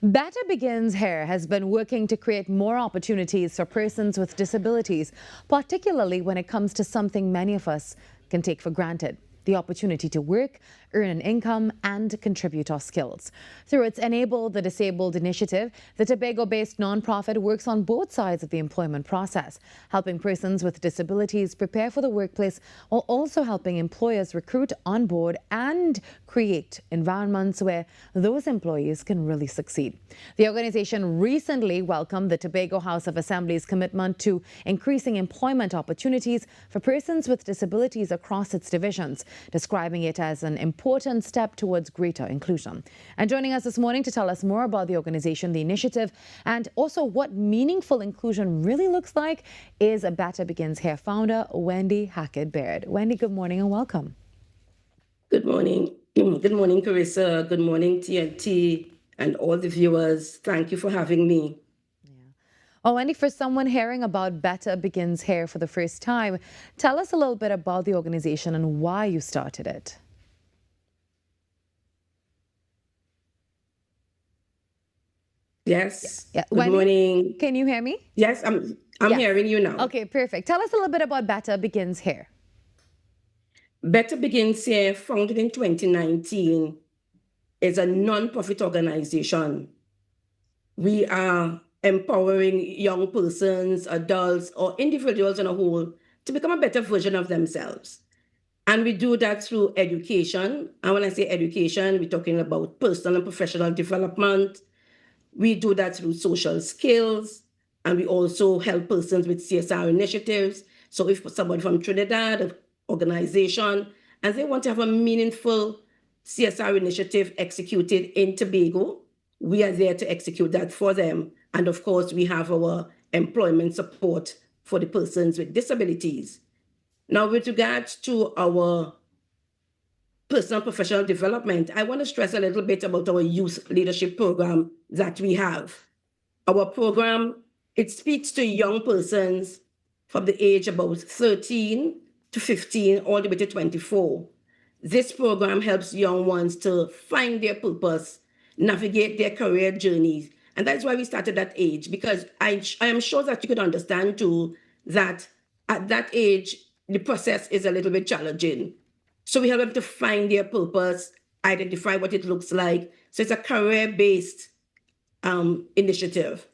[SPEAKER 3] Better Begins Here has been working to create more opportunities for persons with disabilities, particularly when it comes to something many of us can take for granted: the opportunity to work, earn an income, and contribute our skills. Through its Enable the Disabled initiative, the Tobago-based nonprofit works on both sides of the employment process, helping persons with disabilities prepare for the workplace while also helping employers recruit, onboard, and create environments where those employees can really succeed. The organization recently welcomed the Tobago House of Assembly's commitment to increasing employment opportunities for persons with disabilities across its divisions, describing it as an important step towards greater inclusion. And joining us this morning to tell us more about the organization, the initiative, and also what meaningful inclusion really looks like is a Better Begins Here founder, Wendy Hackett-Baird. Wendy, good morning and welcome.
[SPEAKER 16] Good morning. Good morning, Carissa. Good morning, TNT, and all the viewers. Thank you for having me.
[SPEAKER 3] Oh, Wendy, for someone hearing about Better Begins Here for the first time, tell us a little bit about the organization and why you started it.
[SPEAKER 16] Yes.
[SPEAKER 3] Yeah.
[SPEAKER 16] Good
[SPEAKER 3] Wendy,
[SPEAKER 16] morning.
[SPEAKER 3] can you hear me?
[SPEAKER 16] Yes, I'm hearing you now.
[SPEAKER 3] Okay, perfect. Tell us a little bit about Better Begins Here.
[SPEAKER 16] Better Begins Here, founded in 2019, is a non-profit organization. We are empowering young persons, adults, or individuals on a whole to become a better version of themselves. And we do that through education. And when I say education, we're talking about personal and professional development. We do that through social skills, and we also help persons with CSR initiatives. So if somebody from Trinidad, an organization, and they want to have a meaningful CSR initiative executed in Tobago, we are there to execute that for them. And of course, we have our employment support for the persons with disabilities. Now, with regards to our personal professional development, I want to stress a little bit about our youth leadership program that we have. Our program, it speaks to young persons from the age about 13 to 15, all the way to 24. This program helps young ones to find their purpose, navigate their career journeys. And that's why we started at age, because I am sure that you could understand too that at that age, the process is a little bit challenging. So we help them to find their purpose, identify what it looks like. So it's a career-based initiative.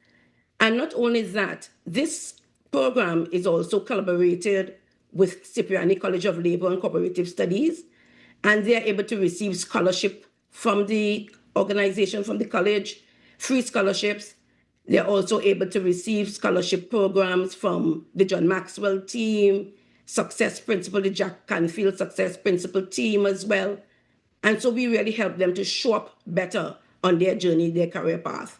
[SPEAKER 16] And not only that, this program is also collaborated with Cipriani College of Labor and Cooperative Studies, and they're able to receive scholarship from the organization, from the college, free scholarships. They're also able to receive scholarship programs from the John Maxwell team, Success Principal, the Jack Canfield Success Principal team as well. And so we really help them to show up better on their journey, their career path.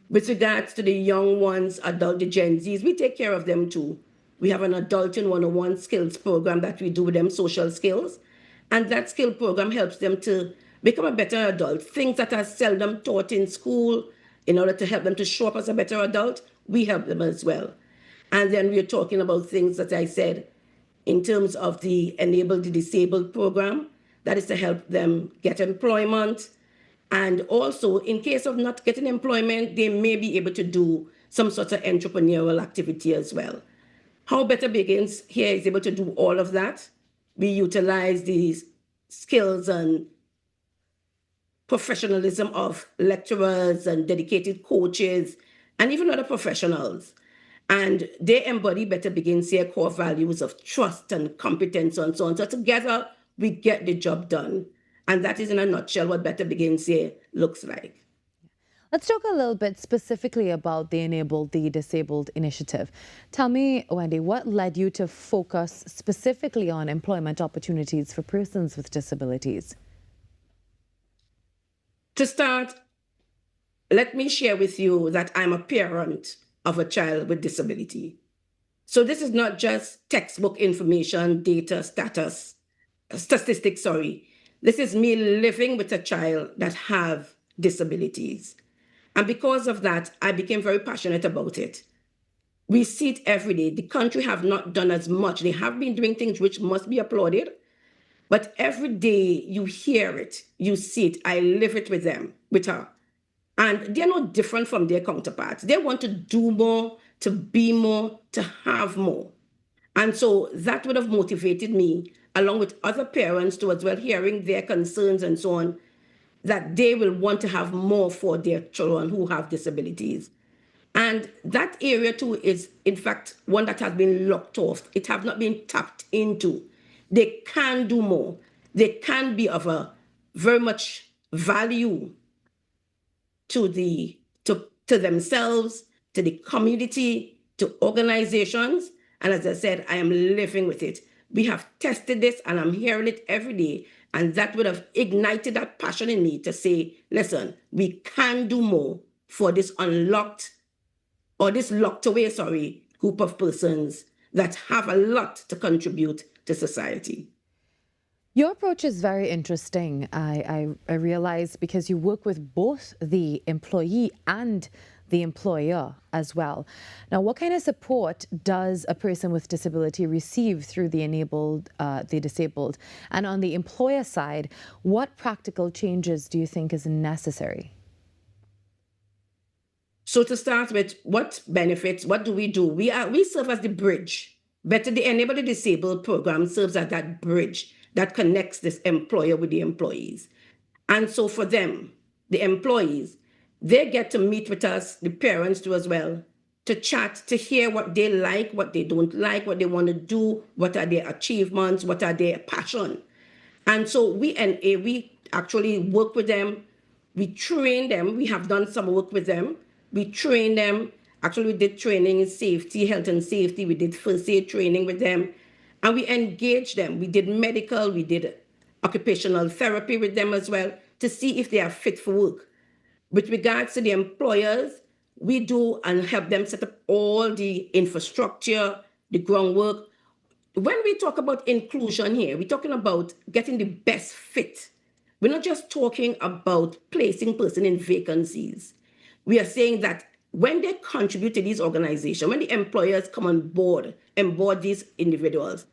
[SPEAKER 16] With regards to the young ones, adult, the Gen Zs, we take care of them too. We have an adulting 101 skills program that we do with them, social skills. And that skill program helps them to become a better adult. Things that are seldom taught in school, in order to help them to show up as a better adult, we help them as well. And then we're talking about things that I said in terms of the Enable the Disabled program, that is to help them get employment. And also, in case of not getting employment, they may be able to do some sort of entrepreneurial activity as well. How Better Begins here is able to do all of that. We utilize these skills and professionalism of lecturers and dedicated coaches and even other professionals. And they embody Better Begins here core values of trust and competence and so on. So together, we get the job done. And that is in a nutshell what Better Begins here looks like.
[SPEAKER 3] Let's talk a little bit specifically about the Enable the Disabled initiative. Tell me, Wendy, what led you to focus specifically on employment opportunities for persons with disabilities?
[SPEAKER 16] To start, let me share with you that I'm a parent of a child with disability. So this is not just textbook information, data, statistics. This is me living with a child that have disabilities. And because of that, I became very passionate about it. We see it every day. The country have not done as much. They have been doing things which must be applauded. But every day you hear it, you see it. I live it with them, with her. And they're no different from their counterparts. They want to do more, to be more, to have more. And so that would have motivated me, along with other parents too, as well, hearing their concerns and so on, that they will want to have more for their children who have disabilities. And that area too is, in fact, one that has been locked off. It have not been tapped into. They can do more. They can be of a very much value to themselves, to the community, to organizations. And as I said, I am living with it. We have tested this and I'm hearing it every day. And that would have ignited that passion in me to say, listen, we can do more for this locked away, group of persons that have a lot to contribute to society.
[SPEAKER 3] Your approach is very interesting, I realize, because you work with both the employee and the employer as well. Now, what kind of support does a person with disability receive through the the disabled? And on the employer side, what practical changes do you think is necessary?
[SPEAKER 16] So to start with, what benefits, what do? We serve as the bridge. The Enable the Disabled program serves as that bridge that connects this employer with the employees. And so for them, the employees, they get to meet with us, the parents too as well, to chat, to hear what they like, what they don't like, what they want to do, what are their achievements, what are their passion. And so we actually work with them. We train them. We have done some work with them. We train them. Actually, we did training in safety, health and safety. We did first aid training with them. And we engaged them. We did medical, we did occupational therapy with them as well to see if they are fit for work. With regards to the employers, we do and help them set up all the infrastructure, the groundwork. When we talk about inclusion here, we're talking about getting the best fit. We're not just talking about placing person in vacancies. We are saying that when they contribute to these organizations, when the employers come on board these individuals,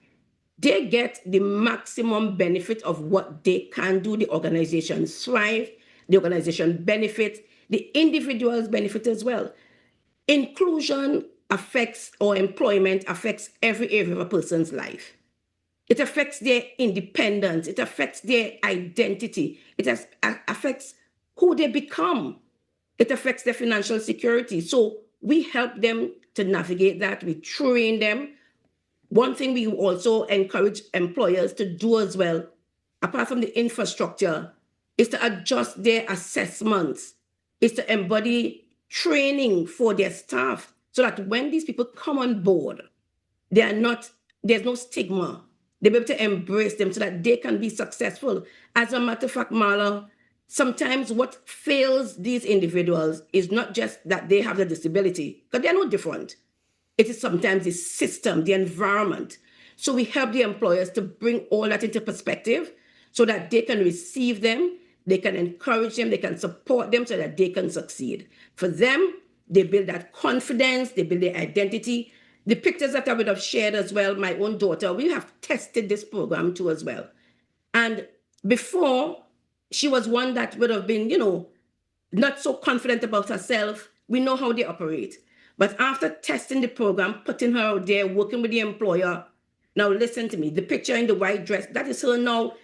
[SPEAKER 16] they get the maximum benefit of what they can do. The organization thrive, the organization benefits, the individuals benefit as well. Inclusion affects, or employment affects, every area of a person's life. It affects their independence, it affects their identity, it affects who they become, it affects their financial security. So we help them to navigate that, we train them. One thing we also encourage employers to do as well, apart from the infrastructure, is to adjust their assessments, is to embody training for their staff so that when these people come on board, there's no stigma. They'll be able to embrace them so that they can be successful. As a matter of fact, Marla, sometimes what fails these individuals is not just that they have the disability, because they're no different. It is sometimes the system, the environment. So we help the employers to bring all that into perspective so that they can receive them, they can encourage them, they can support them so that they can succeed. For them, they build that confidence, they build their identity. The pictures that I would have shared as well, my own daughter, we have tested this program too as well. And before, she was one that would have been, not so confident about herself. We know how they operate. But after testing the program, putting her out there, working with the employer, now listen to me, the picture in the white dress, that is her now,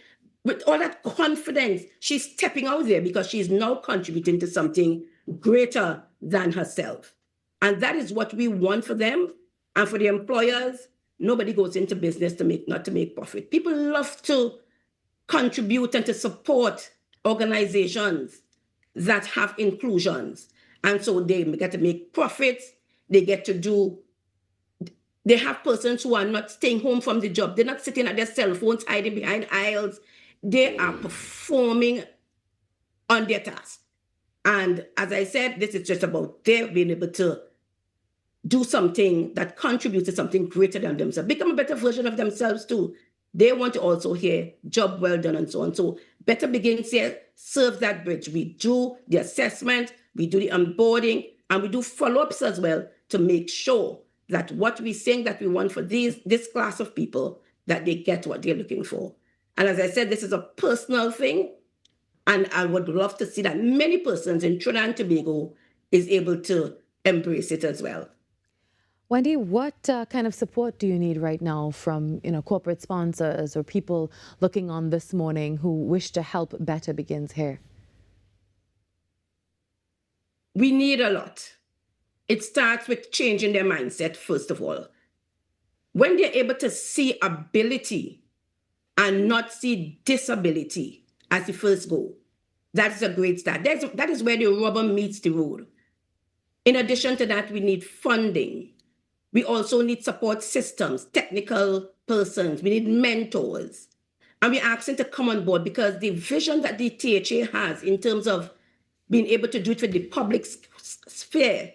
[SPEAKER 16] with all that confidence, she's stepping out there because she's now contributing to something greater than herself. And that is what we want for them. And for the employers, nobody goes into business not to make profit. People love to contribute and to support organizations that have inclusions. And so they get to make profits. They have persons who are not staying home from the job. They're not sitting at their cell phones, hiding behind aisles. They are performing on their task. And as I said, this is just about them being able to do something that contributes to something greater than themselves, become a better version of themselves too. They want to also hear job well done and so on. So Better Begins Here serves that bridge. We do the assessment, we do the onboarding, and we do follow-ups as well to make sure that what we're saying that we want for this class of people, that they get what they're looking for. And as I said, this is a personal thing, and I would love to see that many persons in Trinidad and Tobago is able to embrace it as well.
[SPEAKER 3] Wendy, what kind of support do you need right now from corporate sponsors or people looking on this morning who wish to help Better Begins Here?
[SPEAKER 16] We need a lot. It starts with changing their mindset, first of all. When they're able to see ability and not see disability as the first goal, that's a great start. That is where the rubber meets the road. In addition to that, we need funding. We also need support systems, technical persons. We need mentors. And we're asking to come on board because the vision that the THA has in terms of being able to do it for the public sphere,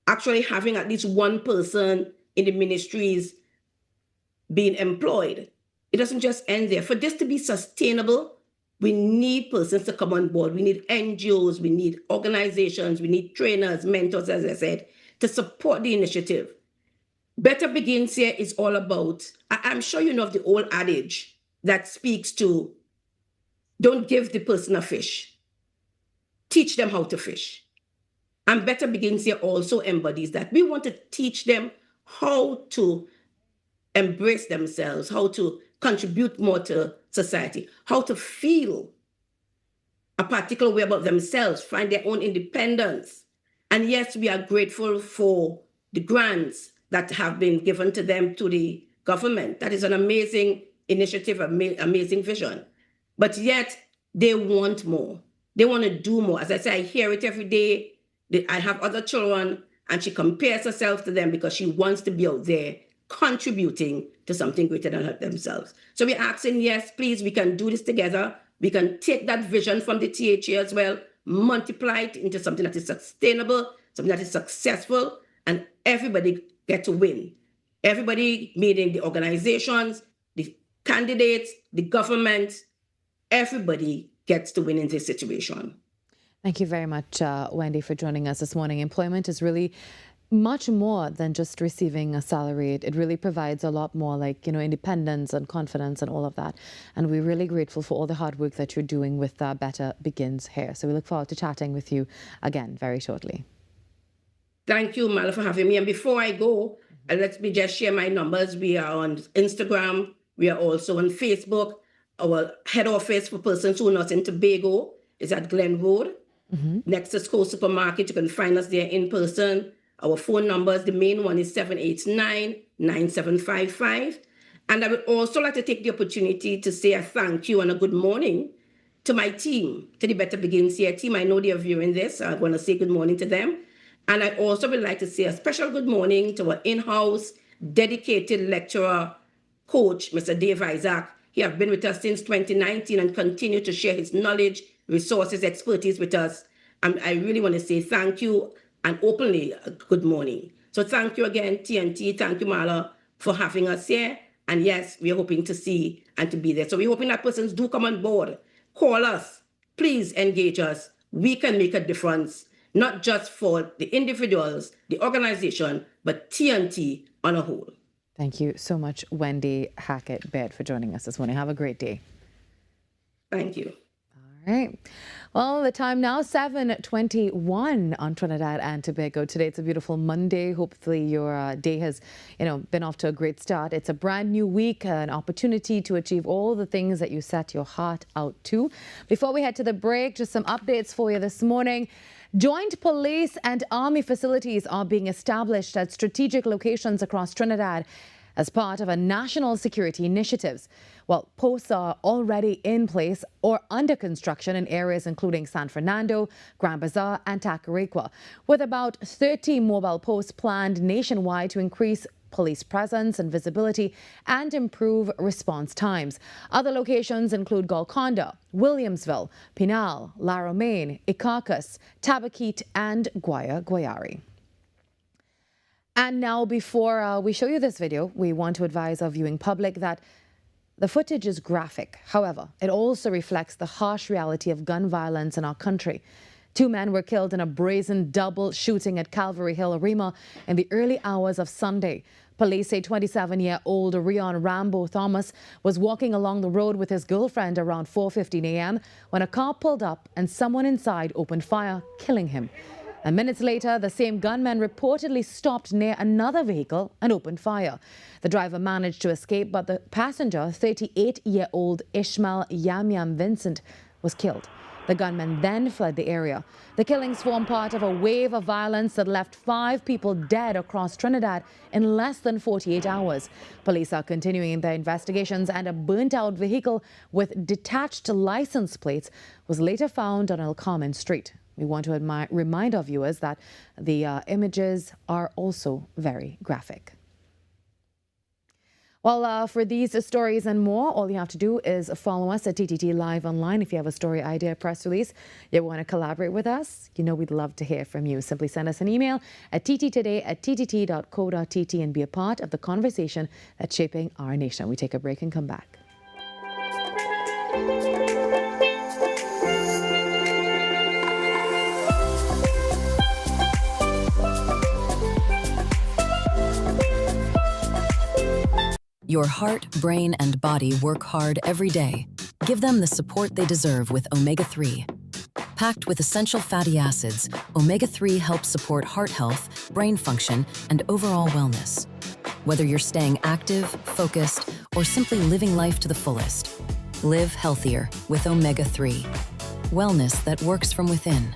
[SPEAKER 16] actually having at least one person in the ministries being employed, it doesn't just end there. For this to be sustainable, we need persons to come on board. We need NGOs, we need organizations, we need trainers, mentors, as I said, to support the initiative. Better Begins Here is all about, I'm sure you know of the old adage that speaks to, don't give the person a fish, teach them how to fish. And Better Begins Here also embodies that. We want to teach them how to embrace themselves, how to contribute more to society, how to feel a particular way about themselves, find their own independence. And yes, we are grateful for the grants that have been given to them to the government. That is an amazing initiative, amazing vision. But yet, they want more. They want to do more. As I say, I hear it every day. I have other children, and she compares herself to them because she wants to be out there contributing to something greater than themselves. So we're asking, yes, please, we can do this together. We can take that vision from the THA as well, multiply it into something that is sustainable, something that is successful, and everybody get to win. Everybody, meaning the organizations, the candidates, the government, everybody gets to win in this situation.
[SPEAKER 3] Thank you very much, Wendy, for joining us this morning. Employment is really much more than just receiving a salary. It really provides a lot more, like, independence and confidence and all of that. And we're really grateful for all the hard work that you're doing with Better Begins Here. So we look forward to chatting with you again very shortly.
[SPEAKER 16] Thank you, Mala, for having me. And before I go, let me just share my numbers. We are on Instagram. We are also on Facebook. Our head office for persons who are not in Tobago is at Glen Road, next to School Supermarket. You can find us there in person. Our phone numbers, the main one is 789-9755. And I would also like to take the opportunity to say a thank you and a good morning to my team, to the Better Begins Here team. I know they are viewing this. I want to say good morning to them. And I also would like to say a special good morning to our in-house dedicated lecturer, coach, Mr. Dave Isaac. He has been with us since 2019 and continued to share his knowledge, resources, expertise with us. I really want to say thank you and openly good morning. So thank you again, TNT. Thank you, Marla, for having us here. And yes, we're hoping to see and to be there. So we're hoping that persons do come on board. Call us. Please engage us. We can make a difference, not just for the individuals, the organization, but TNT on a whole.
[SPEAKER 3] Thank you so much, Wendy Hackett-Baird, for joining us this morning. Have a great day.
[SPEAKER 16] Thank you.
[SPEAKER 3] All right. Well, the time now, 7:21 on Trinidad and Tobago. Today, it's a beautiful Monday. Hopefully your day has, been off to a great start. It's a brand new week, an opportunity to achieve all the things that you set your heart out to. Before we head to the break, just some updates for you this morning. Joint police and army facilities are being established at strategic locations across Trinidad as part of a national security initiatives. Well, posts are already in place or under construction in areas including San Fernando, Grand Bazaar and Tacarigua, with about 30 mobile posts planned nationwide to increase police presence and visibility and improve response times. Other locations include Golconda, Williamsville, Pinal, La Romaine, Icacus, Tabaquite and Guayari. And now, before we show you this video, we want to advise our viewing public that the footage is graphic. However, it also reflects the harsh reality of gun violence in our country. 2 men were killed in a brazen double shooting at Calvary Hill, Arima, in the early hours of Sunday. Police say 27-year-old Rion Rambo Thomas was walking along the road with his girlfriend around 4:15 a.m. when a car pulled up and someone inside opened fire, killing him. And minutes later, the same gunman reportedly stopped near another vehicle and opened fire. The driver managed to escape, but the passenger, 38-year-old Ishmael Yam Vincent, was killed. The gunman then fled the area. The killings form part of a wave of violence that left 5 people dead across Trinidad in less than 48 hours. Police are continuing their investigations, and a burnt-out vehicle with detached license plates was later found on El Carmen Street. We want to remind our viewers that the images are also very graphic. Well, for these stories and more, all you have to do is follow us at TTT Live Online. If you have a story, idea, press release, you want to collaborate with us, we'd love to hear from you. Simply send us an email at tttoday@ttt.co.tt and be a part of the conversation that's shaping our nation. We take a break and come back.
[SPEAKER 19] Your heart, brain, and body work hard every day. Give them the support they deserve with omega-3. Packed with essential fatty acids, omega-3 helps support heart health, brain function, and overall wellness. Whether you're staying active, focused, or simply living life to the fullest, live healthier with omega-3. Wellness that works from within.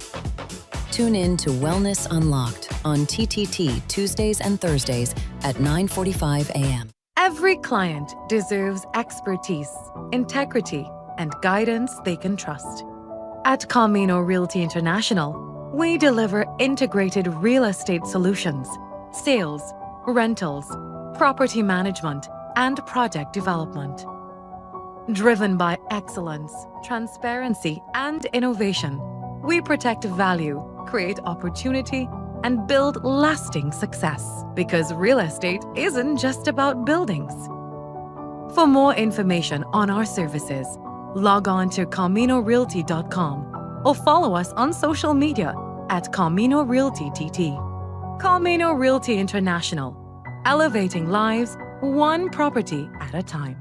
[SPEAKER 19] Tune in to Wellness Unlocked on TTT Tuesdays and Thursdays at 9:45 a.m.
[SPEAKER 1] Every client deserves expertise, integrity, and guidance they can trust. At Camino Realty International, we deliver integrated real estate solutions, sales, rentals, property management, and project development. Driven by excellence, transparency, and innovation, we protect value, create opportunity, and build lasting success. Because real estate isn't just about buildings. For more information on our services, log on to CaminoRealty.com or follow us on social media at Camino Realty TT. Camino Realty International, elevating lives one property at a time.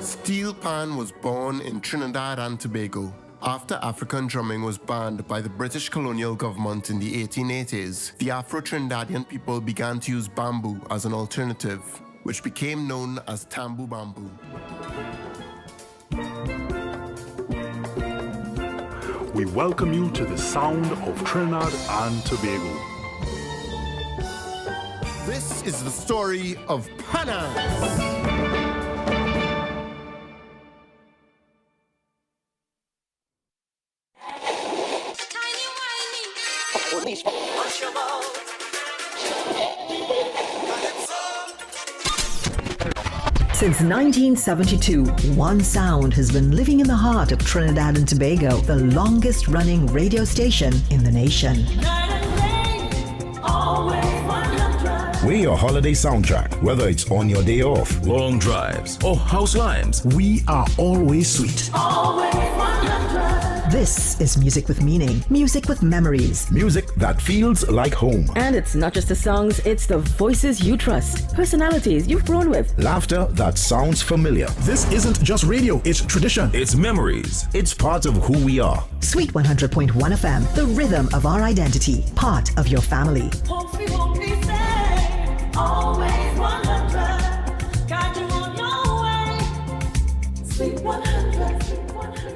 [SPEAKER 2] Steel pan was born in Trinidad and Tobago. After African drumming was banned by the British colonial government in the 1880s, the Afro-Trinidadian people began to use bamboo as an alternative, which became known as tambu bamboo.
[SPEAKER 9] We welcome you to the sound of Trinidad and Tobago.
[SPEAKER 2] This is the story of Panas.
[SPEAKER 7] Since 1972, one sound has been living in the heart of Trinidad and Tobago, the longest running radio station in the nation.
[SPEAKER 20] We're your holiday soundtrack, whether it's on your day off,
[SPEAKER 4] long drives, or house lines.
[SPEAKER 20] We are always sweet.
[SPEAKER 7] This is music with meaning, music with memories.
[SPEAKER 20] Music that feels like home.
[SPEAKER 21] And it's not just the songs, it's the voices you trust, personalities you've grown with.
[SPEAKER 20] Laughter that sounds familiar.
[SPEAKER 22] This isn't just radio, it's tradition.
[SPEAKER 20] It's memories. It's part of who we are.
[SPEAKER 7] Sweet 100.1 FM, the rhythm of our identity, part of your family.
[SPEAKER 25] Always 100, guide you on your way. Sweet 100, sweet 100.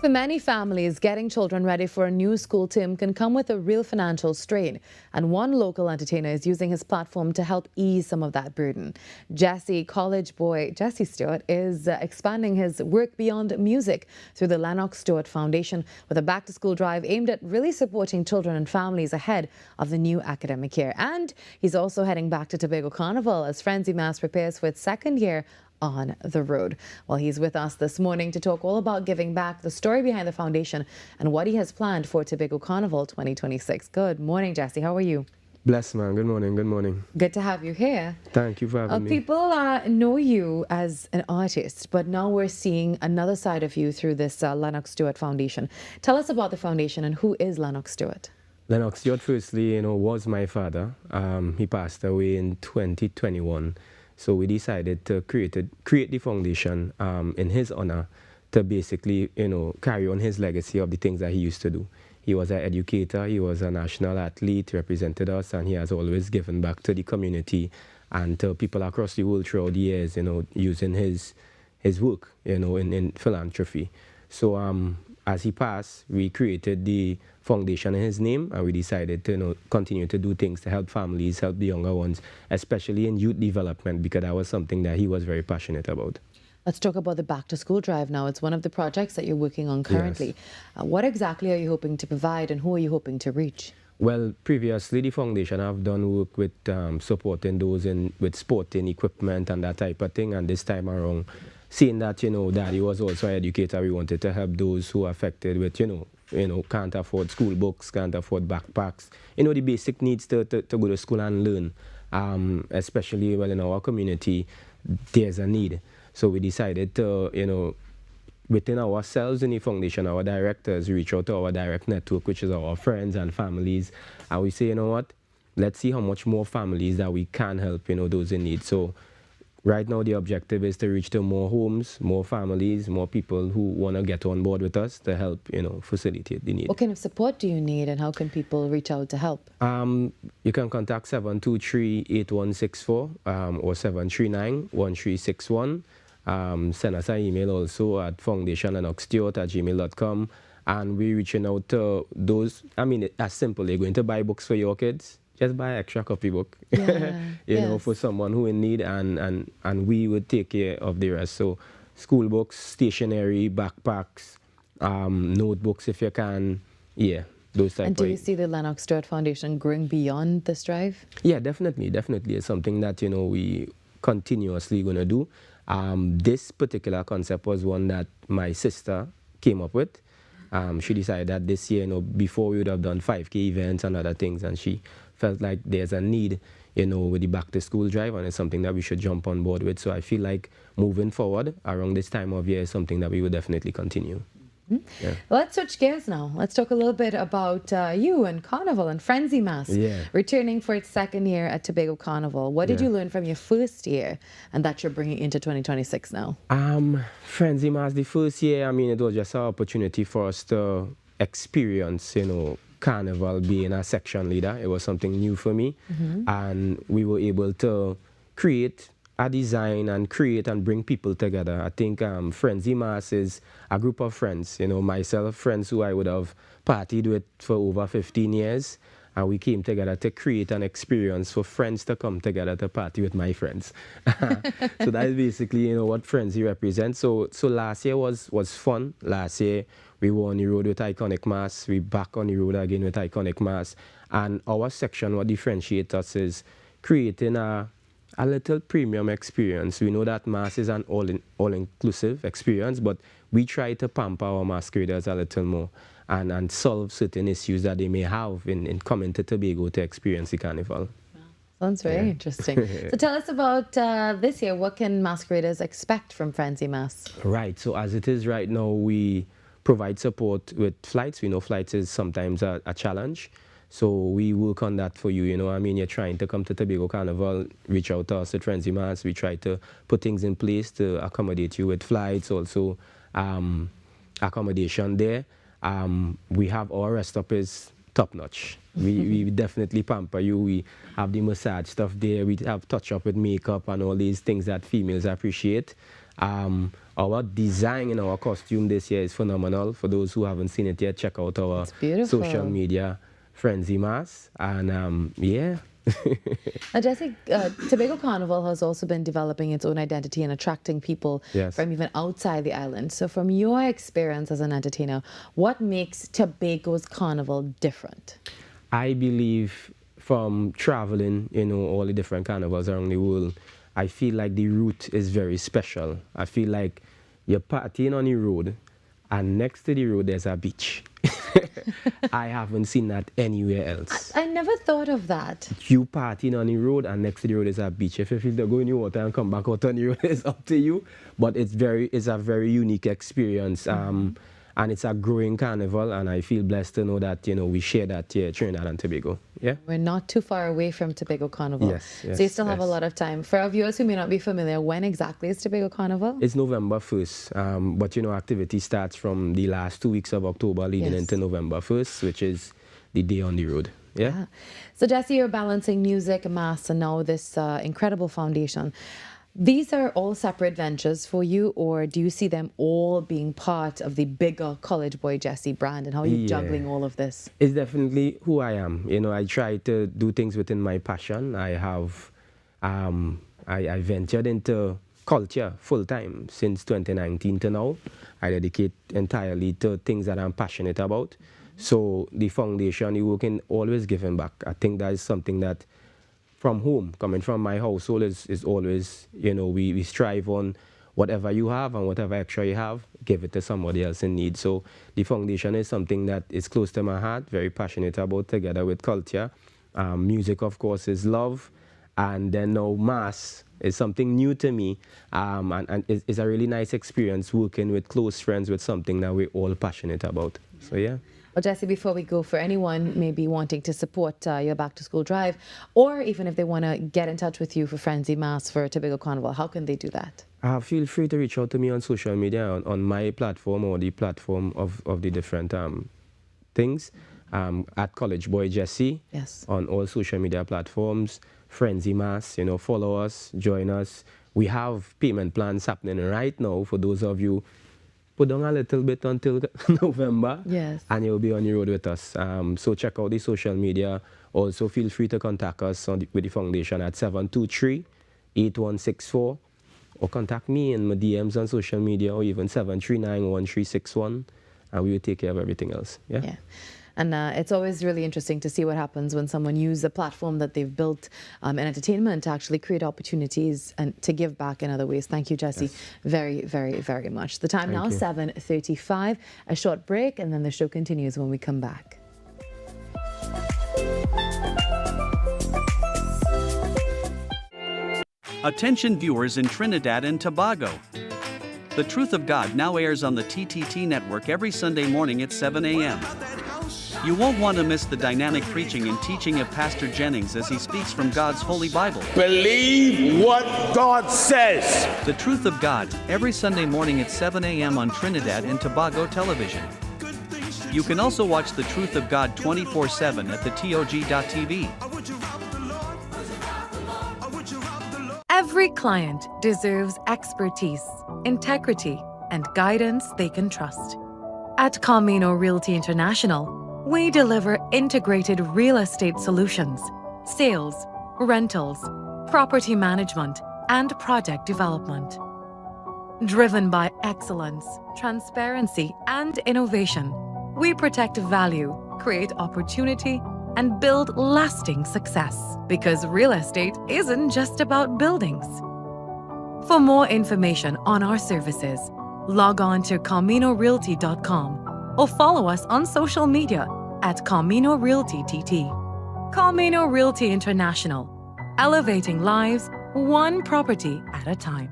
[SPEAKER 3] For many families, getting children ready for a new school term can come with a real financial strain, and one local entertainer is using his platform to help ease some of that burden. College boy Jesse Stewart is expanding his work beyond music through the Lennox Stewart Foundation with a back-to-school drive aimed at really supporting children and families ahead of the new academic year. And he's also heading back to Tobago Carnival as Frenzy Mass prepares for its second year on the road. Well, he's with us this morning to talk all about giving back, the story behind the foundation, and what he has planned for Tobago Carnival 2026. Good morning, Jesse. How are you?
[SPEAKER 26] Bless, man. Good morning. Good morning.
[SPEAKER 3] Good to have you here.
[SPEAKER 26] Thank you for having me.
[SPEAKER 3] People know you as an artist, but now we're seeing another side of you through this Lennox Stewart Foundation. Tell us about the foundation and who is Lennox Stewart?
[SPEAKER 26] Lennox Stewart, firstly, was my father. He passed away in 2021. So we decided to create the foundation in his honor to basically, carry on his legacy of the things that he used to do. He was an educator, he was a national athlete, he represented us, and he has always given back to the community and to people across the world throughout the years, using his work, in philanthropy. So as he passed, we created the foundation in his name, and we decided to continue to do things to help families, help the younger ones, especially in youth development, because that was something that he was very passionate about.
[SPEAKER 3] Let's talk about the back to school drive now. It's one of the projects that you're working on currently. Yes. What exactly are you hoping to provide and who are you hoping to reach?
[SPEAKER 26] Well, previously the foundation have done work with supporting those with sporting equipment and that type of thing, and this time around, seeing that, Daddy was also an educator, we wanted to help those who are affected with, can't afford school books, can't afford backpacks, the basic needs to go to school and learn, especially, in our community, there's a need. So we decided to, within ourselves in the foundation, our directors reach out to our direct network, which is our friends and families, and we say, you know what, let's see how much more families that we can help, those in need. So right now, the objective is to reach to more homes, more families, more people who want to get on board with us to help, facilitate the need.
[SPEAKER 3] What kind of support do you need, and how can people reach out to help?
[SPEAKER 26] You can contact 723-8164 or 739-1361. Send us an email also at foundation@lennoxstewart@gmail.com, and we're reaching out to those. As simple. They're going to buy books for your kids. Just buy an extra copybook, for someone who in need, and we would take care of the rest. So school books, stationery, backpacks, notebooks if you can, those type.
[SPEAKER 3] And do you see the Lennox Stewart Foundation growing beyond this drive?
[SPEAKER 26] Yeah, definitely. It's something that, we continuously going to do. This particular concept was one that my sister came up with. She decided that this year, before we would have done 5K events and other things, and she felt like there's a need, with the back to school drive, and it's something that we should jump on board with. So I feel like moving forward around this time of year is something that we would definitely continue.
[SPEAKER 3] Yeah. Let's switch gears now. Let's talk a little bit about you and Carnival and Frenzy Mass. Returning for its second year at Tobago Carnival. What did you learn from your first year and that you're bringing into 2026 now?
[SPEAKER 26] Frenzy Mass, the first year, it was just an opportunity for us to experience, Carnival being a section leader. It was something new for me. And we were able to create a design and create and bring people together. I think Frenzy Mass is a group of friends, myself, friends who I would have partied with for over 15 years, And we came together to create an experience for friends to come together to party with my friends. So that is basically, what Frenzy represents. So last year was fun. Last year we were on the road with Iconic Mass. We back on the road again with Iconic Mass. And our section, what differentiates us is creating a little premium experience. We know that Mass is an all-inclusive experience, but we try to pamper our masqueraders a little more and solve certain issues that they may have in coming to Tobago to experience the carnival.
[SPEAKER 3] Sounds very interesting. So tell us about this year. What can masqueraders expect from Frenzy Mass?
[SPEAKER 26] Right. So as it is right now, we provide support with flights. We know flights is sometimes a challenge. So we work on that for you. You're trying to come to Tobago Carnival, reach out to us at Frenzy Mass. We try to put things in place to accommodate you with flights, also accommodation there. We have our rest stop is top notch. We definitely pamper you. We have the massage stuff there. We have touch up with makeup and all these things that females appreciate. Our design in our costume this year is phenomenal. For those who haven't seen it yet, check out our social media, Frenzy Mass, and yeah.
[SPEAKER 3] Now, Jesse, Tobago Carnival has also been developing its own identity and attracting people from even outside the island. So from your experience as an entertainer, what makes Tobago's Carnival different?
[SPEAKER 26] I believe from traveling, all the different carnivals around the world, I feel like the route is very special. I feel like you're partying on the road, and next to the road there's a beach. I haven't seen that anywhere else.
[SPEAKER 3] I never thought of that.
[SPEAKER 26] You partying on the road, and next to the road is a beach. If you feel to go in the water and come back out on the road, it's up to you. But it's a very unique experience. And it's a growing carnival, and I feel blessed to know that, we share that here at Trinidad and Tobago. Yeah?
[SPEAKER 3] We're not too far away from Tobago Carnival.
[SPEAKER 26] Yes,
[SPEAKER 3] so you still have a lot of time. For our viewers who may not be familiar, when exactly is Tobago Carnival?
[SPEAKER 26] It's November 1st, but activity starts from the last 2 weeks of October leading into November 1st, which is the day on the road. Yeah.
[SPEAKER 3] So Jesse, you're balancing music, mass, and now this incredible foundation. These are all separate ventures for you, or do you see them all being part of the bigger College Boy Jesse brand, and how are you juggling all of this?
[SPEAKER 26] It's definitely who I am. I try to do things within my passion. I have, I ventured into culture full time since 2019 to now. I dedicate entirely to things that I'm passionate about. So the foundation, you can always giving back. I think that is something that from home, coming from my household, is always, we strive on whatever you have and whatever extra you have, give it to somebody else in need. So the foundation is something that is close to my heart, very passionate about, together with culture. Music, of course, is love. And then now mass is something new to me. And it's a really nice experience working with close friends with something that we're all passionate about. So, yeah.
[SPEAKER 3] Well, Jesse, before we go, for anyone maybe wanting to support your back-to-school drive, or even if they want to get in touch with you for Frenzy Mass for Tobago Carnival, how can they do that?
[SPEAKER 26] Feel free to reach out to me on social media, on my platform or the platform of the different things, at College Boy Jesse, on all social media platforms, Frenzy Mass, follow us, join us. We have payment plans happening right now for those of you. Put down a little bit until November, and you'll be on the road with us. So check out the social media. Also, feel free to contact us with the foundation at 723-8164, or contact me in my DMs on social media, or even 739-1361, and we will take care of everything else. Yeah.
[SPEAKER 3] And it's always really interesting to see what happens when someone uses a platform that they've built in entertainment to actually create opportunities and to give back in other ways. Thank you, Jesse, very, very, very much. The time now, 7:35, a short break, and then the show continues when we come back.
[SPEAKER 5] Attention viewers in Trinidad and Tobago. The Truth of God now airs on the TTT network every Sunday morning at 7 a.m. You won't want to miss the dynamic preaching and teaching of Pastor Jennings as he speaks from God's Holy Bible.
[SPEAKER 6] Believe what God says.
[SPEAKER 5] The Truth of God, every Sunday morning at 7 a.m. on Trinidad and Tobago television. You can also watch The Truth of God 24/7 at the TOG.TV.
[SPEAKER 1] Every client deserves expertise, integrity, and guidance they can trust. At Camino Realty International, we deliver integrated real estate solutions, sales, rentals, property management, and project development. Driven by excellence, transparency, and innovation, we protect value, create opportunity, and build lasting success. Because real estate isn't just about buildings. For more information on our services, log on to CaminoRealty.com or follow us on social media at Camino Realty TT. Camino Realty International, elevating lives one property at a time.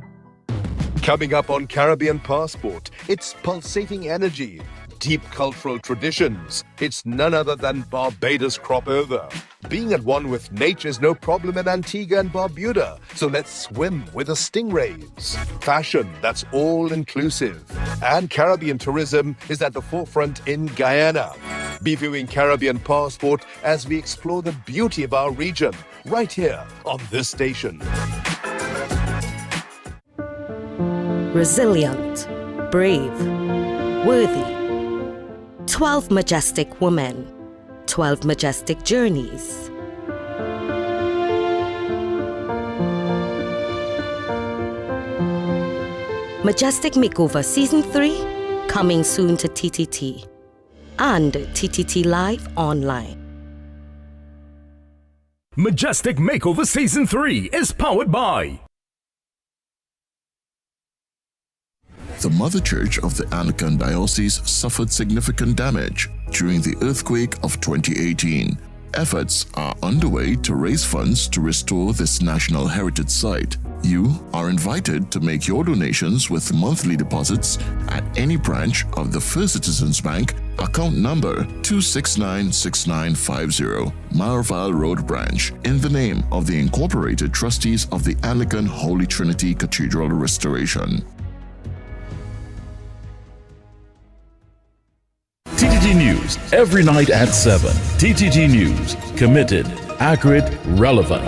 [SPEAKER 8] Coming up on Caribbean Passport, it's pulsating energy, deep cultural traditions. It's none other than Barbados crop over. Being at one with nature is no problem in Antigua and Barbuda, so let's swim with the stingrays. Fashion that's all-inclusive. And Caribbean tourism is at the forefront in Guyana. Be viewing Caribbean Passport as we explore the beauty of our region, right here on this station.
[SPEAKER 10] Resilient, brave, worthy. 12 majestic women, 12 majestic journeys. Majestic Makeover Season 3, coming soon to TTT and TTT Live Online.
[SPEAKER 11] Majestic Makeover Season 3 is powered by
[SPEAKER 12] The Mother Church of the Anglican Diocese suffered significant damage during the earthquake of 2018. Efforts are underway to raise funds to restore this national heritage site. You are invited to make your donations with monthly deposits at any branch of the First Citizens Bank, account number 2696950, Marval Road Branch, in the name of the Incorporated Trustees of the Anglican Holy Trinity Cathedral Restoration.
[SPEAKER 4] TTT News, every night at 7. TTT News, committed, accurate, relevant.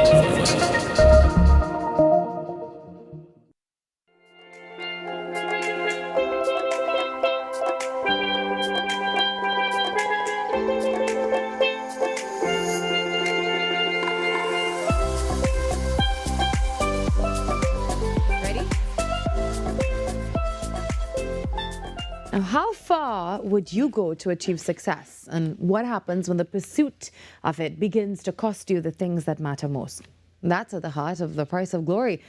[SPEAKER 3] Now, how far would you go to achieve success? And what happens when the pursuit of it begins to cost you the things that matter most? That's at the heart of The Price of Glory.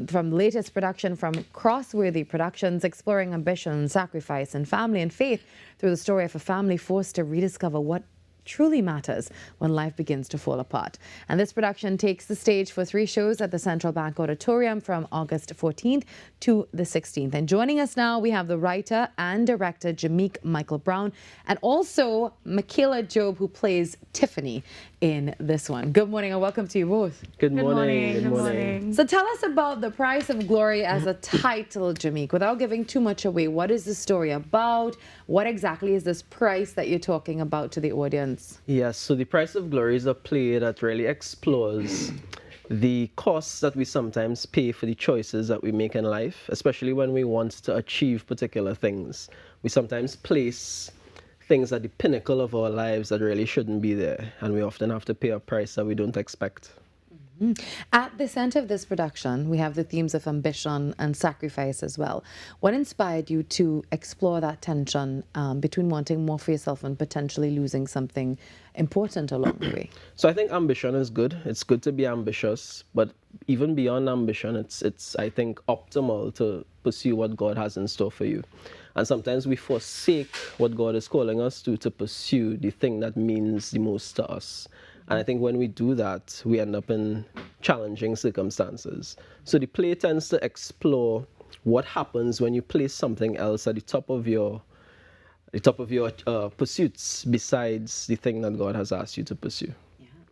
[SPEAKER 3] From latest production from Crossworthy Productions, exploring ambition, sacrifice, and family and faith through the story of a family forced to rediscover what truly matters when life begins to fall apart. And this production takes the stage for 3 shows at the Central Bank Auditorium from August 14th to the 16th. And joining us now, we have the writer and director, Jameek Michael Brown, and also Michaela Job, who plays Tiffany in this one. Good morning and welcome to you both.
[SPEAKER 26] Good morning. Good morning.
[SPEAKER 3] So tell us about The Price of Glory as a title, Jameek, without giving too much away. What is the story about? What exactly is this price that you're talking about to the audience?
[SPEAKER 26] Yes, so The Price of Glory is a play that really explores the costs that we sometimes pay for the choices that we make in life, especially when we want to achieve particular things. We sometimes place things at the pinnacle of our lives that really shouldn't be there, and we often have to pay a price that we don't expect.
[SPEAKER 3] At the center of this production, we have the themes of ambition and sacrifice as well. What inspired you to explore that tension between wanting more for yourself and potentially losing something important along the way?
[SPEAKER 26] So I think ambition is good. It's good to be ambitious, but even beyond ambition, it's I think optimal to pursue what God has in store for you. And sometimes we forsake what God is calling us to pursue the thing that means the most to us. And I think when we do that, we end up in challenging circumstances. So the play tends to explore what happens when you place something else at the top of your pursuits besides the thing that God has asked you to pursue.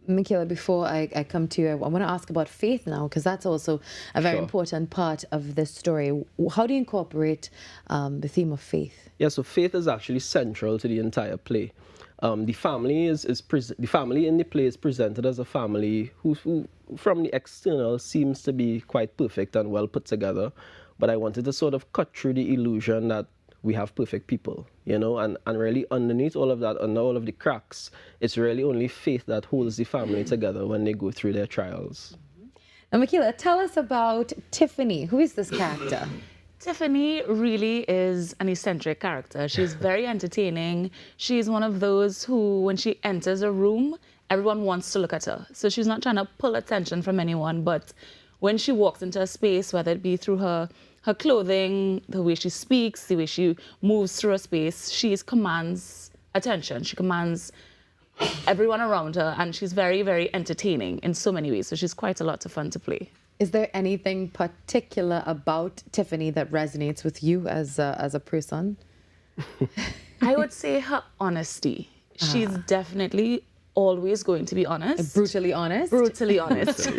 [SPEAKER 3] Michaela, before I come to you, I want to ask about faith now, because that's also a very important part of this story. How do you incorporate the theme of faith?
[SPEAKER 26] Yeah, so faith is actually central to the entire play. The family the family in the play is presented as a family who from the external seems to be quite perfect and well put together. But I wanted to sort of cut through the illusion that
[SPEAKER 13] we have perfect people, you know, and really underneath all of that, under all of the cracks, it's really only faith that holds the family together when they go through their trials.
[SPEAKER 3] Now, Michaela, tell us about Tiffany. Who is this character?
[SPEAKER 14] Tiffany really is an eccentric character. She's very entertaining. She's one of those who, when she enters a room, everyone wants to look at her. So she's not trying to pull attention from anyone, but when she walks into a space, whether it be through her clothing, the way she speaks, the way she moves through a space, she commands attention. She commands everyone around her, and she's very, very entertaining in so many ways. So she's quite a lot of fun to play.
[SPEAKER 3] Is there anything particular about Tiffany that resonates with you as a person?
[SPEAKER 14] I would say her honesty. She's definitely always going to be honest.
[SPEAKER 3] Brutally honest?
[SPEAKER 14] Brutally honest.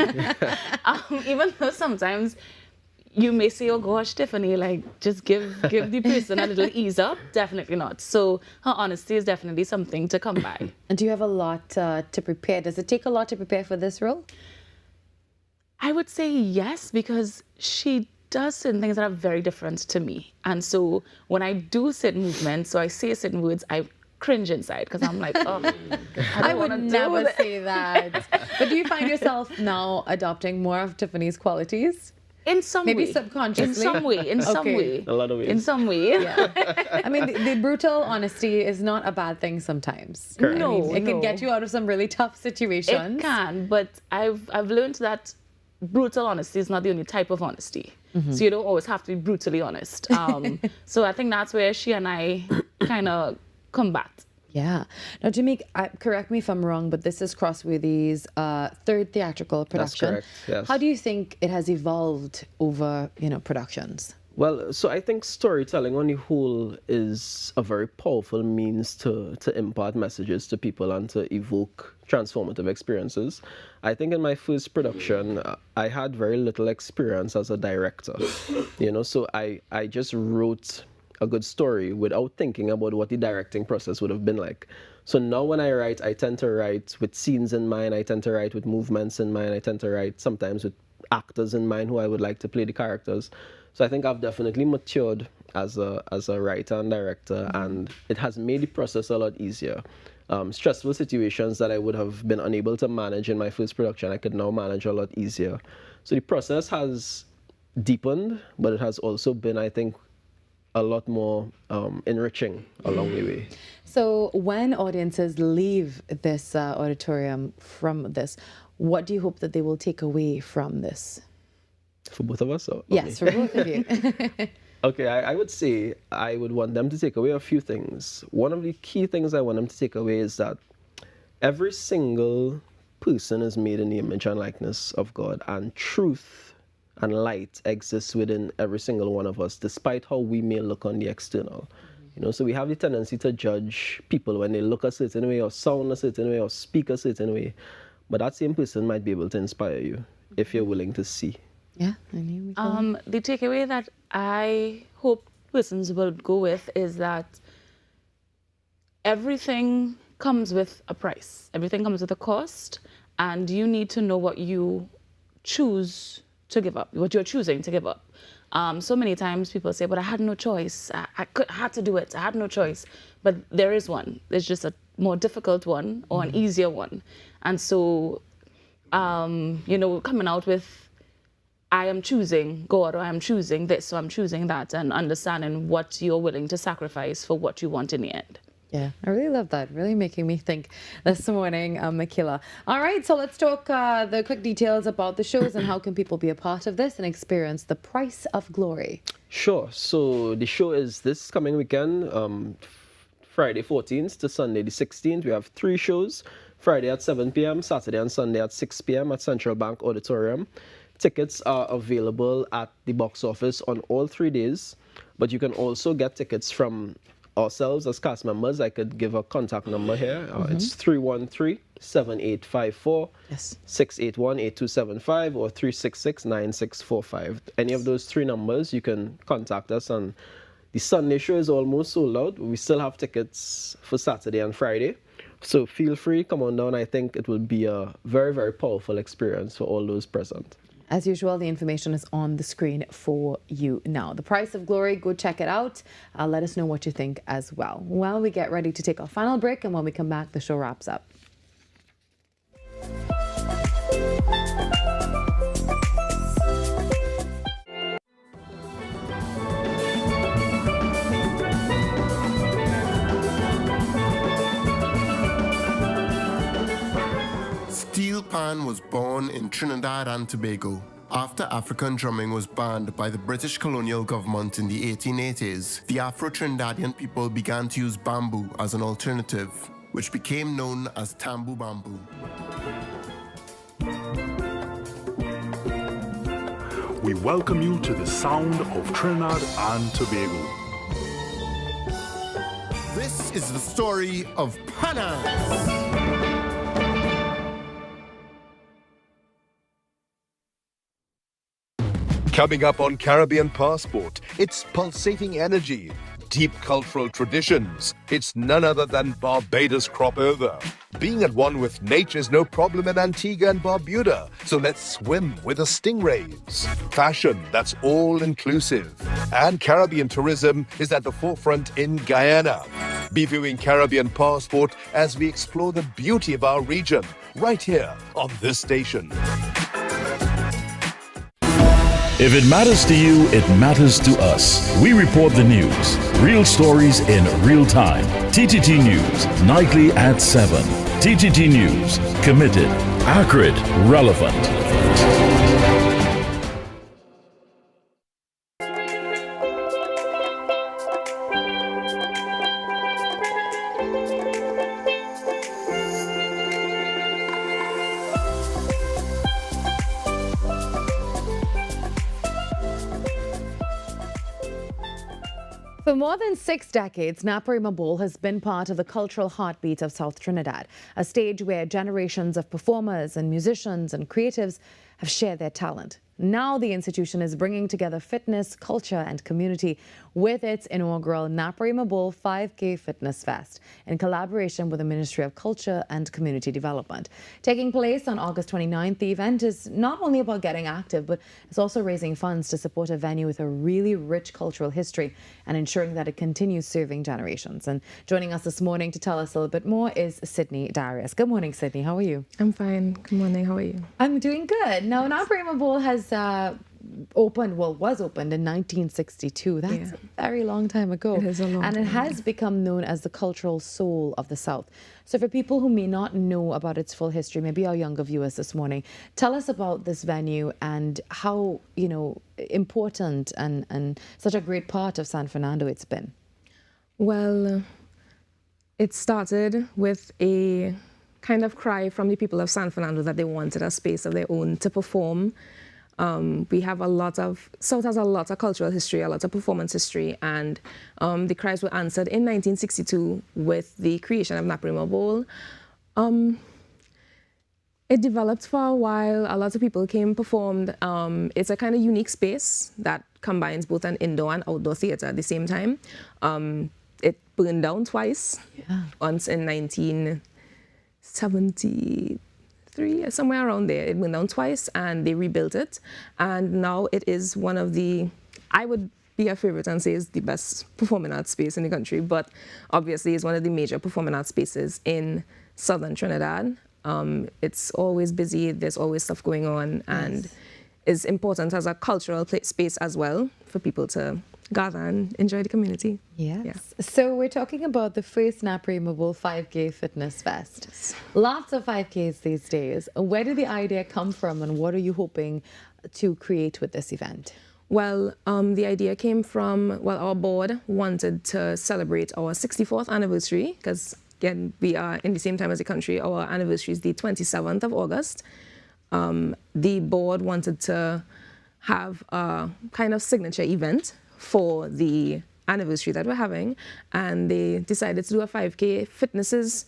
[SPEAKER 14] Even though sometimes you may say, oh gosh, Tiffany, like, just give the person a little ease up. Definitely not. So her honesty is definitely something to come by.
[SPEAKER 3] And do you have a lot to prepare? Does it take a lot to prepare for this role?
[SPEAKER 14] I would say yes, because she does certain things that are very different to me. And so when I do certain movements, so I say certain words, I cringe inside because I'm like, oh,
[SPEAKER 3] I would never say that. But do you find yourself now adopting more of Tiffany's qualities?
[SPEAKER 14] In some
[SPEAKER 3] way.
[SPEAKER 14] Maybe
[SPEAKER 3] subconsciously.
[SPEAKER 14] In some way. In some way.
[SPEAKER 13] A lot of ways.
[SPEAKER 14] In some way.
[SPEAKER 3] Yeah. I mean, the brutal honesty is not a bad thing sometimes.
[SPEAKER 14] Correct. No,
[SPEAKER 3] I mean, it can get you out of some really tough situations.
[SPEAKER 14] It can, but I've learned that brutal honesty is not the only type of honesty. Mm-hmm. So you don't always have to be brutally honest. So I think that's where she and I kind of combat.
[SPEAKER 3] Yeah. Now, Jamaica, correct me if I'm wrong, but this is Crossworthy's third theatrical production.
[SPEAKER 13] That's correct, yes.
[SPEAKER 3] How do you think it has evolved over, productions?
[SPEAKER 13] Well, so I think storytelling on the whole is a very powerful means to impart messages to people and to evoke transformative experiences. I think in my first production, I had very little experience as a director, so I just wrote a good story without thinking about what the directing process would have been like. So now when I write, I tend to write with scenes in mind, I tend to write with movements in mind, I tend to write sometimes with actors in mind who I would like to play the characters. So I think I've definitely matured as a writer and director, and it has made the process a lot easier. Stressful situations that I would have been unable to manage in my first production, I could now manage a lot easier. So the process has deepened, but it has also been, I think, a lot more enriching along the way.
[SPEAKER 3] So when audiences leave this auditorium from this, what do you hope that they will take away from this?
[SPEAKER 13] For both of us? Or
[SPEAKER 3] yes,
[SPEAKER 13] me?
[SPEAKER 3] for both of you.
[SPEAKER 13] Okay, I would say I would want them to take away a few things. One of the key things I want them to take away is that every single person is made in the image and likeness of God, and truth and light exists within every single one of us, despite how we may look on the external. So we have the tendency to judge people when they look a certain way, or sound a certain way, or speak a certain way. But that same person might be able to inspire you if you're willing to see.
[SPEAKER 3] Yeah, I knew.
[SPEAKER 14] The takeaway that I hope persons will go with is that everything comes with a price. Everything comes with a cost, and you need to know what you choose to give up, what you're choosing to give up. So many times people say, but I had no choice. I had to do it. I had no choice. But there is one. There's just a more difficult one or an easier one. And so, coming out with, I am choosing God, or I am choosing this, or I'm choosing that, and understanding what you're willing to sacrifice for what you want in the end.
[SPEAKER 3] Yeah, I really love that. Really making me think this morning, Michaela. All right, so let's talk the quick details about the shows and how can people be a part of this and experience the price of glory.
[SPEAKER 13] Sure. So the show is this coming weekend, Friday 14th to Sunday the 16th. We have 3 shows, Friday at 7 p.m., Saturday and Sunday at 6 p.m. at Central Bank Auditorium. Tickets are available at the box office on all 3 days, but you can also get tickets from ourselves as cast members. I could give a contact number here. It's 313-7854, 681-8275, or 366-9645. Any of those 3 numbers, you can contact us. And the Sunday show is almost sold out. We still have tickets for Saturday and Friday. So feel free, come on down. I think it will be a very, very powerful experience for all those present.
[SPEAKER 3] As usual, the information is on the screen for you now. The Price of Glory, go check it out. Let us know what you think as well. While we get ready to take our final break, and when we come back, the show wraps up.
[SPEAKER 2] Steel pan was born in Trinidad and Tobago. After African drumming was banned by the British colonial government in the 1880s, the Afro-Trinidadian people began to use bamboo as an alternative, which became known as tambu bamboo.
[SPEAKER 9] We welcome you to the sound of Trinidad and Tobago.
[SPEAKER 2] This is the story of Panas.
[SPEAKER 8] Coming up on Caribbean Passport, it's pulsating energy, deep cultural traditions. It's none other than Barbados crop over. Being at one with nature's no problem in Antigua and Barbuda, so let's swim with the stingrays. Fashion that's all-inclusive. And Caribbean tourism is at the forefront in Guyana. Be viewing Caribbean Passport as we explore the beauty of our region, right here on this station.
[SPEAKER 4] If it matters to you, it matters to us. We report the news, real stories in real time. TTT News, nightly at 7. TTT News, committed, accurate, relevant.
[SPEAKER 3] For more than 6 decades, Naparima Bowl has been part of the cultural heartbeat of South Trinidad, a stage where generations of performers and musicians and creatives have shared their talent. Now the institution is bringing together fitness, culture and community with its inaugural Naparima Bowl 5K Fitness Fest in collaboration with the Ministry of Culture and Community Development. Taking place on August 29th, the event is not only about getting active, but it's also raising funds to support a venue with a really rich cultural history and ensuring that it continues serving generations. And joining us this morning to tell us a little bit more is Sydney Darius. Good morning, Sydney. How are you?
[SPEAKER 15] I'm fine. Good morning. How are you?
[SPEAKER 3] I'm doing good. Now, Naparima Bowl has was opened in 1962. That's a very long time ago.
[SPEAKER 15] It is a long
[SPEAKER 3] time. And it has become known as the cultural soul of the South. So for people who may not know about its full history, maybe our younger viewers this morning, tell us about this venue and how, important and such a great part of San Fernando it's been.
[SPEAKER 15] Well, it started with a kind of cry from the people of San Fernando that they wanted a space of their own to perform. South has a lot of cultural history, a lot of performance history, and the cries were answered in 1962 with the creation of Naparima Bowl. It developed for a while. A lot of people came, performed. It's a kind of unique space that combines both an indoor and outdoor theater at the same time. It burned down twice, once in 1973, somewhere around there. It went down twice and they rebuilt it. And now it is one of the, I would be a favorite and say is the best performing arts space in the country, but obviously it's one of the major performing arts spaces in southern Trinidad. It's always busy, there's always stuff going on, and is important as a cultural space as well for people to gather and enjoy the community.
[SPEAKER 3] Yes.
[SPEAKER 15] Yeah.
[SPEAKER 3] So we're talking about the first Naparima Bowl 5K Fitness Fest. Yes. Lots of 5Ks these days. Where did the idea come from and what are you hoping to create with this event?
[SPEAKER 15] Well, the idea came from, our board wanted to celebrate our 64th anniversary because, again, we are in the same time as the country. Our anniversary is the 27th of August. The board wanted to have a kind of signature event for the anniversary that we're having, and they decided to do a 5K. Fitness is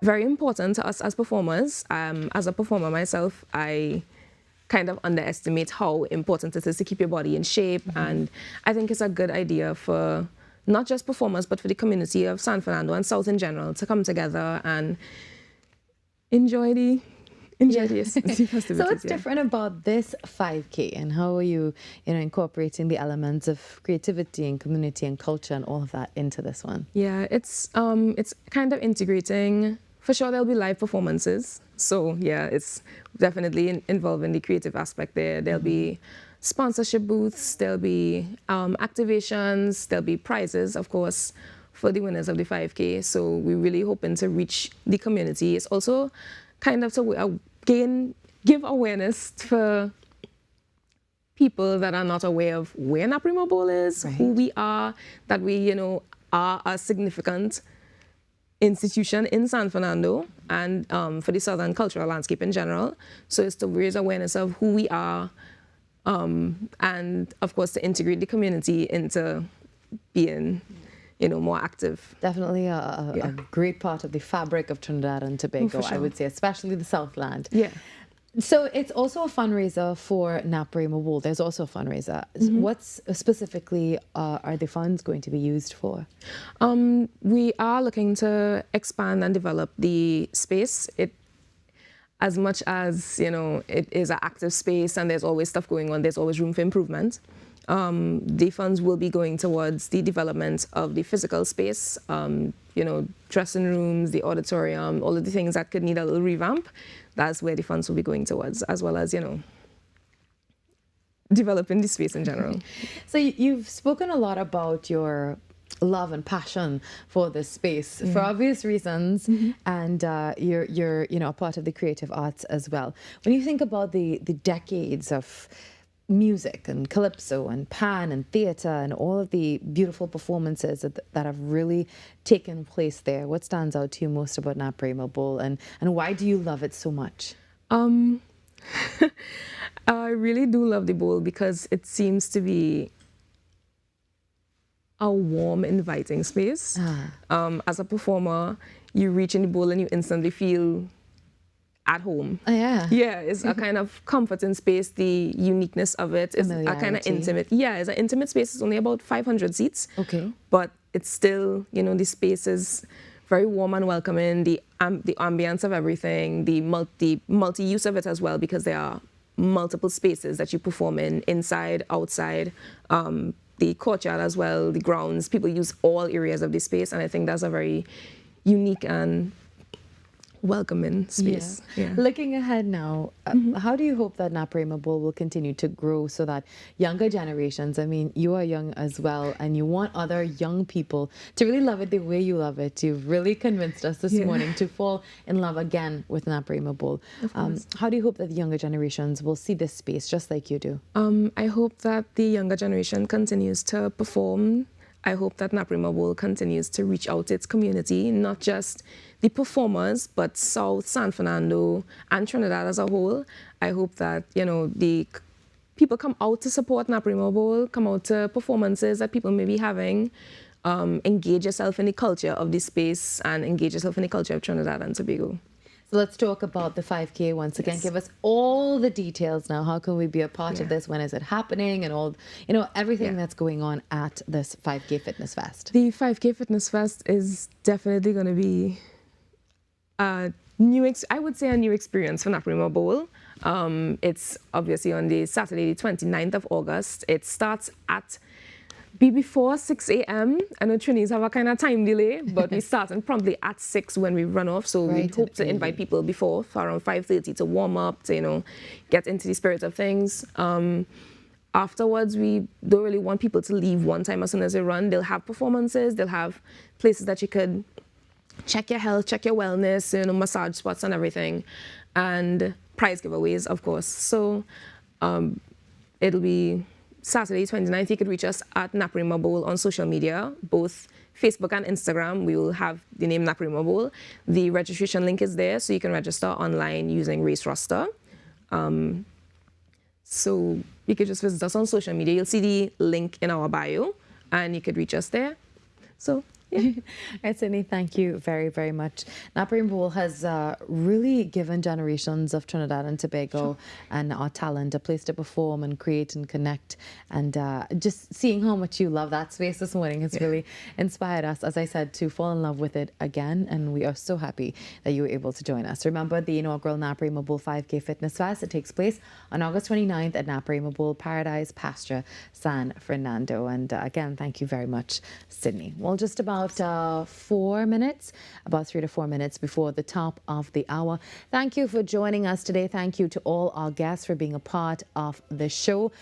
[SPEAKER 15] very important to us as performers. As a performer myself, I kind of underestimate how important it is to keep your body in shape, and I think it's a good idea for not just performers, but for the community of San Fernando and South in general to come together and enjoy the enjoy the festivities.
[SPEAKER 3] So what's different about this 5K, and how are you, incorporating the elements of creativity and community and culture and all of that into this one?
[SPEAKER 15] Yeah, it's kind of integrating. For sure, there'll be live performances. So yeah, it's definitely involving the creative aspect there. There'll be sponsorship booths, there'll be activations, there'll be prizes, of course, for the winners of the 5K. So we're really hoping to reach the community. It's also kind of to give awareness for people that are not aware of where Naprimo Bowl is, who we are, that we, are a significant institution in San Fernando and for the Southern cultural landscape in general. So it's to raise awareness of who we are and, of course, to integrate the community into being more active.
[SPEAKER 3] Definitely a great part of the fabric of Trinidad and Tobago,
[SPEAKER 15] sure.
[SPEAKER 3] I would say, especially the Southland.
[SPEAKER 15] Yeah.
[SPEAKER 3] So it's also a fundraiser for Naprimo Bowl. There's also a fundraiser. What specifically are the funds going to be used for?
[SPEAKER 15] We are looking to expand and develop the space. As much as, it is an active space and there's always stuff going on, there's always room for improvement. The funds will be going towards the development of the physical space, dressing rooms, the auditorium, all of the things that could need a little revamp. That's where the funds will be going towards, as well as, developing the space in general.
[SPEAKER 3] So you've spoken a lot about your love and passion for this space for obvious reasons, and you're a part of the creative arts as well. When you think about the decades of music and calypso and pan and theatre and all of the beautiful performances that have really taken place there, what stands out to you most about Naprimo Bowl, and why do you love it so much?
[SPEAKER 15] I really do love the bowl because it seems to be a warm, inviting space. As a performer, you reach in the bowl and you instantly feel at home.
[SPEAKER 3] Yeah,
[SPEAKER 15] it's a kind of comforting space. The uniqueness of it is a kind of intimate. It's an intimate space. It's only about 500 seats.
[SPEAKER 3] Okay,
[SPEAKER 15] but it's still, the space is very warm and welcoming. The ambience of everything, the multi-use of it as well, because there are multiple spaces that you perform in, inside, outside, the courtyard as well, the grounds. People use all areas of the space, and I think that's a very unique and welcoming space.
[SPEAKER 3] Looking ahead now, how do you hope that Naprimo Bowl will continue to grow so that younger generations, I mean, you are young as well, and you want other young people to really love it the way you love it. You've really convinced us this morning to fall in love again with Naprimo Bowl. How do you hope that the younger generations will see this space just like you do?
[SPEAKER 15] I hope that the younger generation continues to perform. I hope that Naprimo Bowl continues to reach out to its community, not just the performers, but South, San Fernando, and Trinidad as a whole. I hope that, the people come out to support Naprimo Bowl, come out to performances that people may be having, engage yourself in the culture of this space and engage yourself in the culture of Trinidad and Tobago.
[SPEAKER 3] So let's talk about the 5K once again. Give us all the details now. How can we be a part of this? When is it happening? And all, everything that's going on at this 5K Fitness Fest.
[SPEAKER 15] The 5K Fitness Fest is definitely going to be a new experience for Naprimo Bowl. It's obviously on the Saturday, the 29th of August. It starts at before 6 a.m. I know Trinis have a kind of time delay, but we start promptly at 6 when we run off. So we hope to invite people before for around 5:30 to warm up, to, get into the spirit of things. Afterwards, we don't really want people to leave one time as soon as they run. They'll have performances. They'll have places that you could check your health, check your wellness, massage spots and everything, and prize giveaways, of course. So it'll be Saturday 29th. You could reach us at Naprimo Bowl on social media, both Facebook and Instagram. We will have the name Naprimo Bowl. The registration link is there, so you can register online using Race Roster. So you could just visit us on social media. You'll see the link in our bio, and you could reach us there. So
[SPEAKER 3] Sydney, thank you very, very much. Napa Rainbow Bowl has really given generations of Trinidad and Tobago and our talent a place to perform and create and connect. And just seeing how much you love that space this morning has really inspired us, as I said, to fall in love with it again. And we are so happy that you were able to join us. Remember the inaugural Napa Rainbow Bowl 5K Fitness Fest. It takes place on August 29th at Napa Rainbow Bowl Paradise Pasture, San Fernando. And again, thank you very much, Sydney. Well, just about 4 minutes, about 3 to 4 minutes before the top of the hour. Thank you for joining us today. Thank you to all our guests for being a part of the show.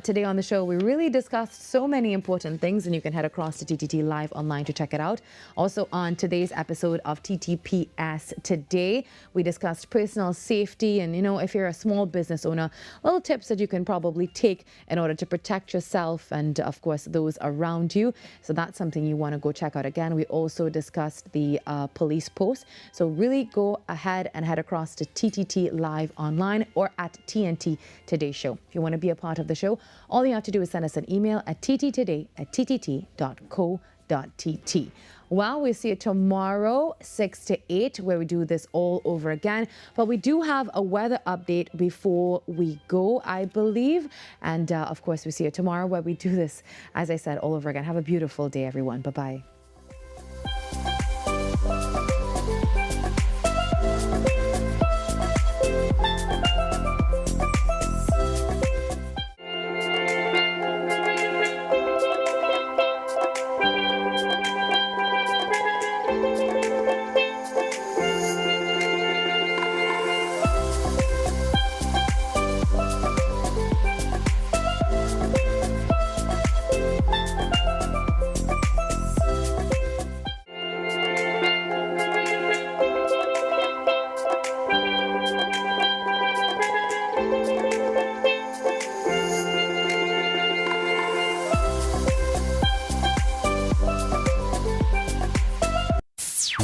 [SPEAKER 3] Today on the show, we really discussed so many important things, and you can head across to TTT Live online to check it out. Also on today's episode of TTPS Today, we discussed personal safety and, if you're a small business owner, little tips that you can probably take in order to protect yourself and, of course, those around you. So that's something you want to go check out again. We also discussed the police post. So really go ahead and head across to TTT Live online or at TNT Today Show. If you want to be a part of the show, all you have to do is send us an email at tttoday@ttt.co.tt. Well, we'll see you tomorrow, 6 to 8, where we do this all over again. But we do have a weather update before we go, I believe. And, of course, we'll see you tomorrow, where we do this, as I said, all over again. Have a beautiful day, everyone. Bye-bye.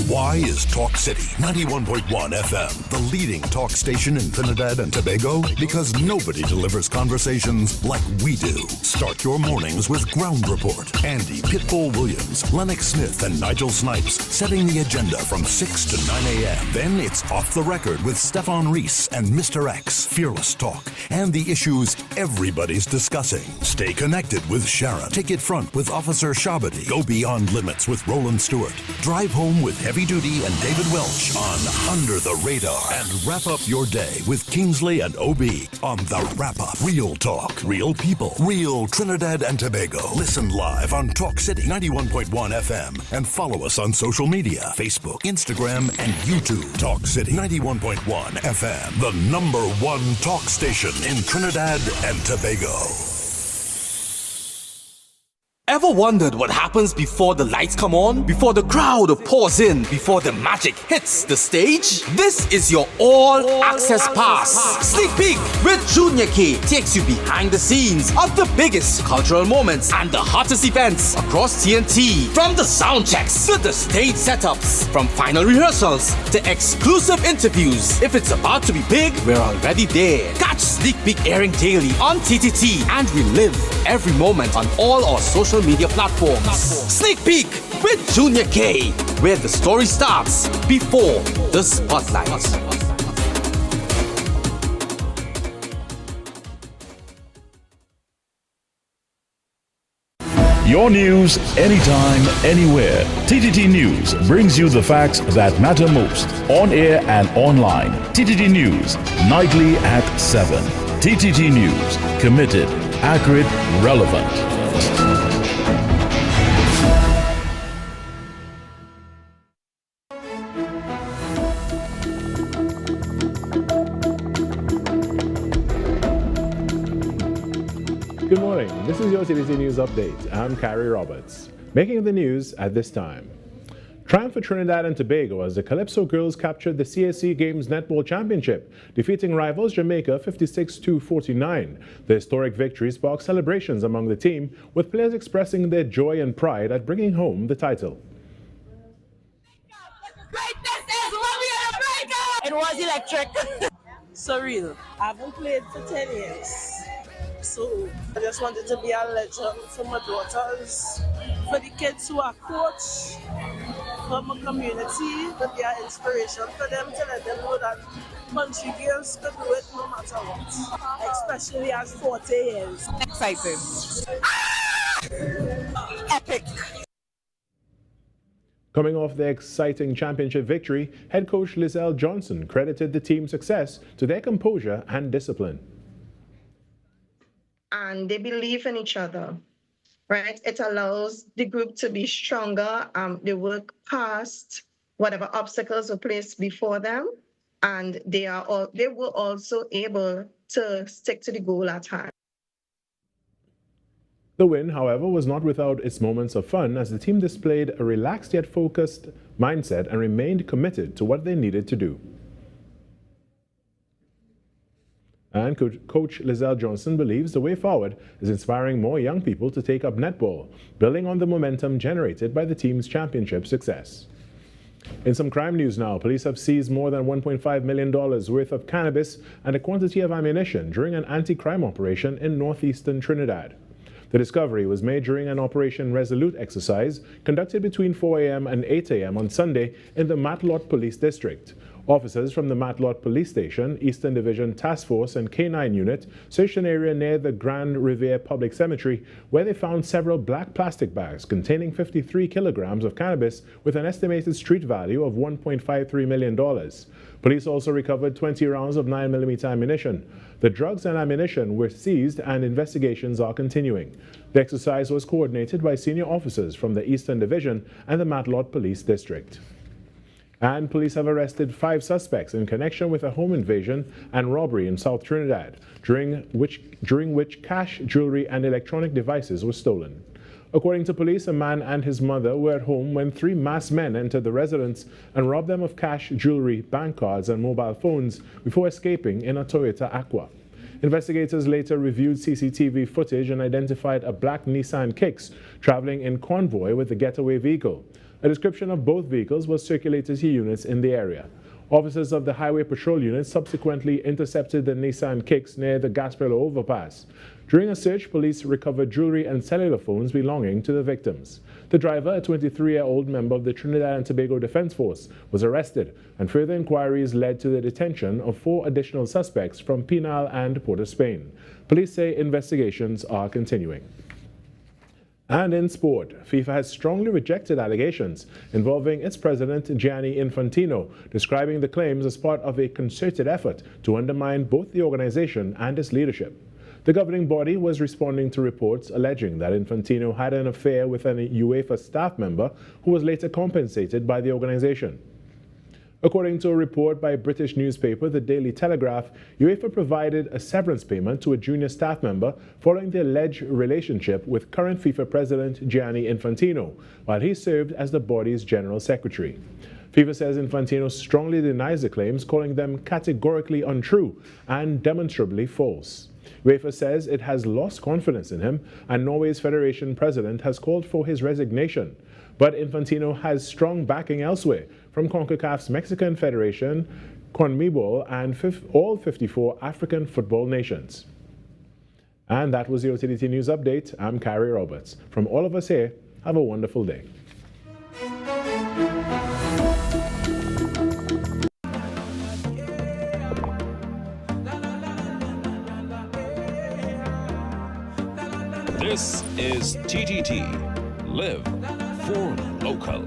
[SPEAKER 16] Why is Talk City 91.1 FM the leading talk station in Trinidad and Tobago? Because nobody delivers conversations like we do. Start your mornings with Ground Report. Andy Pitbull Williams, Lennox Smith, and Nigel Snipes setting the agenda from 6 to 9 a.m. Then it's Off the Record with Stefan Reese and Mr. X, Fearless Talk, and the issues everybody's discussing. Stay connected with Sharon. Take it front with Officer Shabadi. Go beyond limits with Roland Stewart. Drive home with Heavy Duty and David Welch on Under the Radar. And wrap up your day with Kingsley and OB on The Wrap Up. Real talk, real people, real Trinidad and Tobago. Listen live on Talk City 91.1 FM and follow us on social media, Facebook, Instagram, and YouTube. Talk City 91.1 FM, the #1 talk station in Trinidad and Tobago.
[SPEAKER 17] Ever wondered what happens before the lights come on? Before the crowd pours in? Before the magic hits the stage? This is your all-access pass. Sneak Peek with Junior K takes you behind the scenes of the biggest cultural moments and the hottest events across TNT. From the sound checks to the stage setups, from final rehearsals to exclusive interviews. If it's about to be big, we're already there. Catch Sneak Peek airing daily on TTT and relive every moment on all our social media platforms. Sneak Peek with Junior K, where the story starts before the spotlight.
[SPEAKER 4] Your news, anytime, anywhere. TTT News brings you the facts that matter most, on air and online. TTT News, nightly at 7. TTT News, committed, accurate, relevant.
[SPEAKER 18] Good morning. This is your TTT News Update. I'm Carrie Roberts. Making the news at this time. Triumph for Trinidad and Tobago as the Calypso girls captured the CSC Games Netball Championship, defeating rivals Jamaica 56-49. The historic victory sparked celebrations among the team, with players expressing their joy and pride at bringing home the title.
[SPEAKER 19] It was electric. Surreal. I haven't played for 10 years. So I just wanted to be a legend for my daughters, for the kids who are coached from a community, but they are inspiration for them to let them know that country girls could do it no matter what, especially at 40 years.
[SPEAKER 7] Excited. Epic.
[SPEAKER 18] Coming off their exciting championship victory, head coach Lizelle Johnson credited the team's success to their composure and discipline.
[SPEAKER 20] And they believe in each other, right? It allows the group to be stronger. They work past whatever obstacles were placed before them, and they were also able to stick to the goal at hand.
[SPEAKER 18] The win, however, was not without its moments of fun as the team displayed a relaxed yet focused mindset and remained committed to what they needed to do. And Coach Lizelle Johnson believes the way forward is inspiring more young people to take up netball, building on the momentum generated by the team's championship success. In some crime news now, police have seized more than $1.5 million worth of cannabis and a quantity of ammunition during an anti-crime operation in northeastern Trinidad. The discovery was made during an Operation Resolute exercise conducted between 4 a.m. and 8 a.m. on Sunday in the Matlot Police District. Officers from the Matlot Police Station, Eastern Division Task Force and K9 Unit searched an area near the Grand Riviere Public Cemetery where they found several black plastic bags containing 53 kilograms of cannabis with an estimated street value of $1.53 million. Police also recovered 20 rounds of 9mm ammunition. The drugs and ammunition were seized and investigations are continuing. The exercise was coordinated by senior officers from the Eastern Division and the Matlot Police District. And police have arrested 5 suspects in connection with a home invasion and robbery in South Trinidad, during which cash, jewelry, and electronic devices were stolen. According to police, a man and his mother were at home when 3 masked men entered the residence and robbed them of cash, jewelry, bank cards, and mobile phones before escaping in a Toyota Aqua. Investigators later reviewed CCTV footage and identified a black Nissan Kicks traveling in convoy with the getaway vehicle. A description of both vehicles was circulated to units in the area. Officers of the Highway Patrol Unit subsequently intercepted the Nissan Kicks near the Gasparilla overpass. During a search, police recovered jewelry and cellular phones belonging to the victims. The driver, a 23-year-old member of the Trinidad and Tobago Defense Force, was arrested, and further inquiries led to the detention of 4 additional suspects from Pinal and Port of Spain. Police say investigations are continuing. And in sport, FIFA has strongly rejected allegations involving its president Gianni Infantino, describing the claims as part of a concerted effort to undermine both the organization and its leadership. The governing body was responding to reports alleging that Infantino had an affair with a UEFA staff member who was later compensated by the organization. According to a report by a British newspaper, the Daily Telegraph, UEFA provided a severance payment to a junior staff member following the alleged relationship with current FIFA president Gianni Infantino, while he served as the body's general secretary. FIFA says Infantino strongly denies the claims, calling them categorically untrue and demonstrably false. UEFA says it has lost confidence in him, and Norway's federation president has called for his resignation. But Infantino has strong backing elsewhere from CONCACAF's Mexican Federation, CONMEBOL, and all 54 African football nations. And that was the OTT News Update. I'm Carrie Roberts. From all of us here, have a wonderful day.
[SPEAKER 4] This is TTT. Live for local.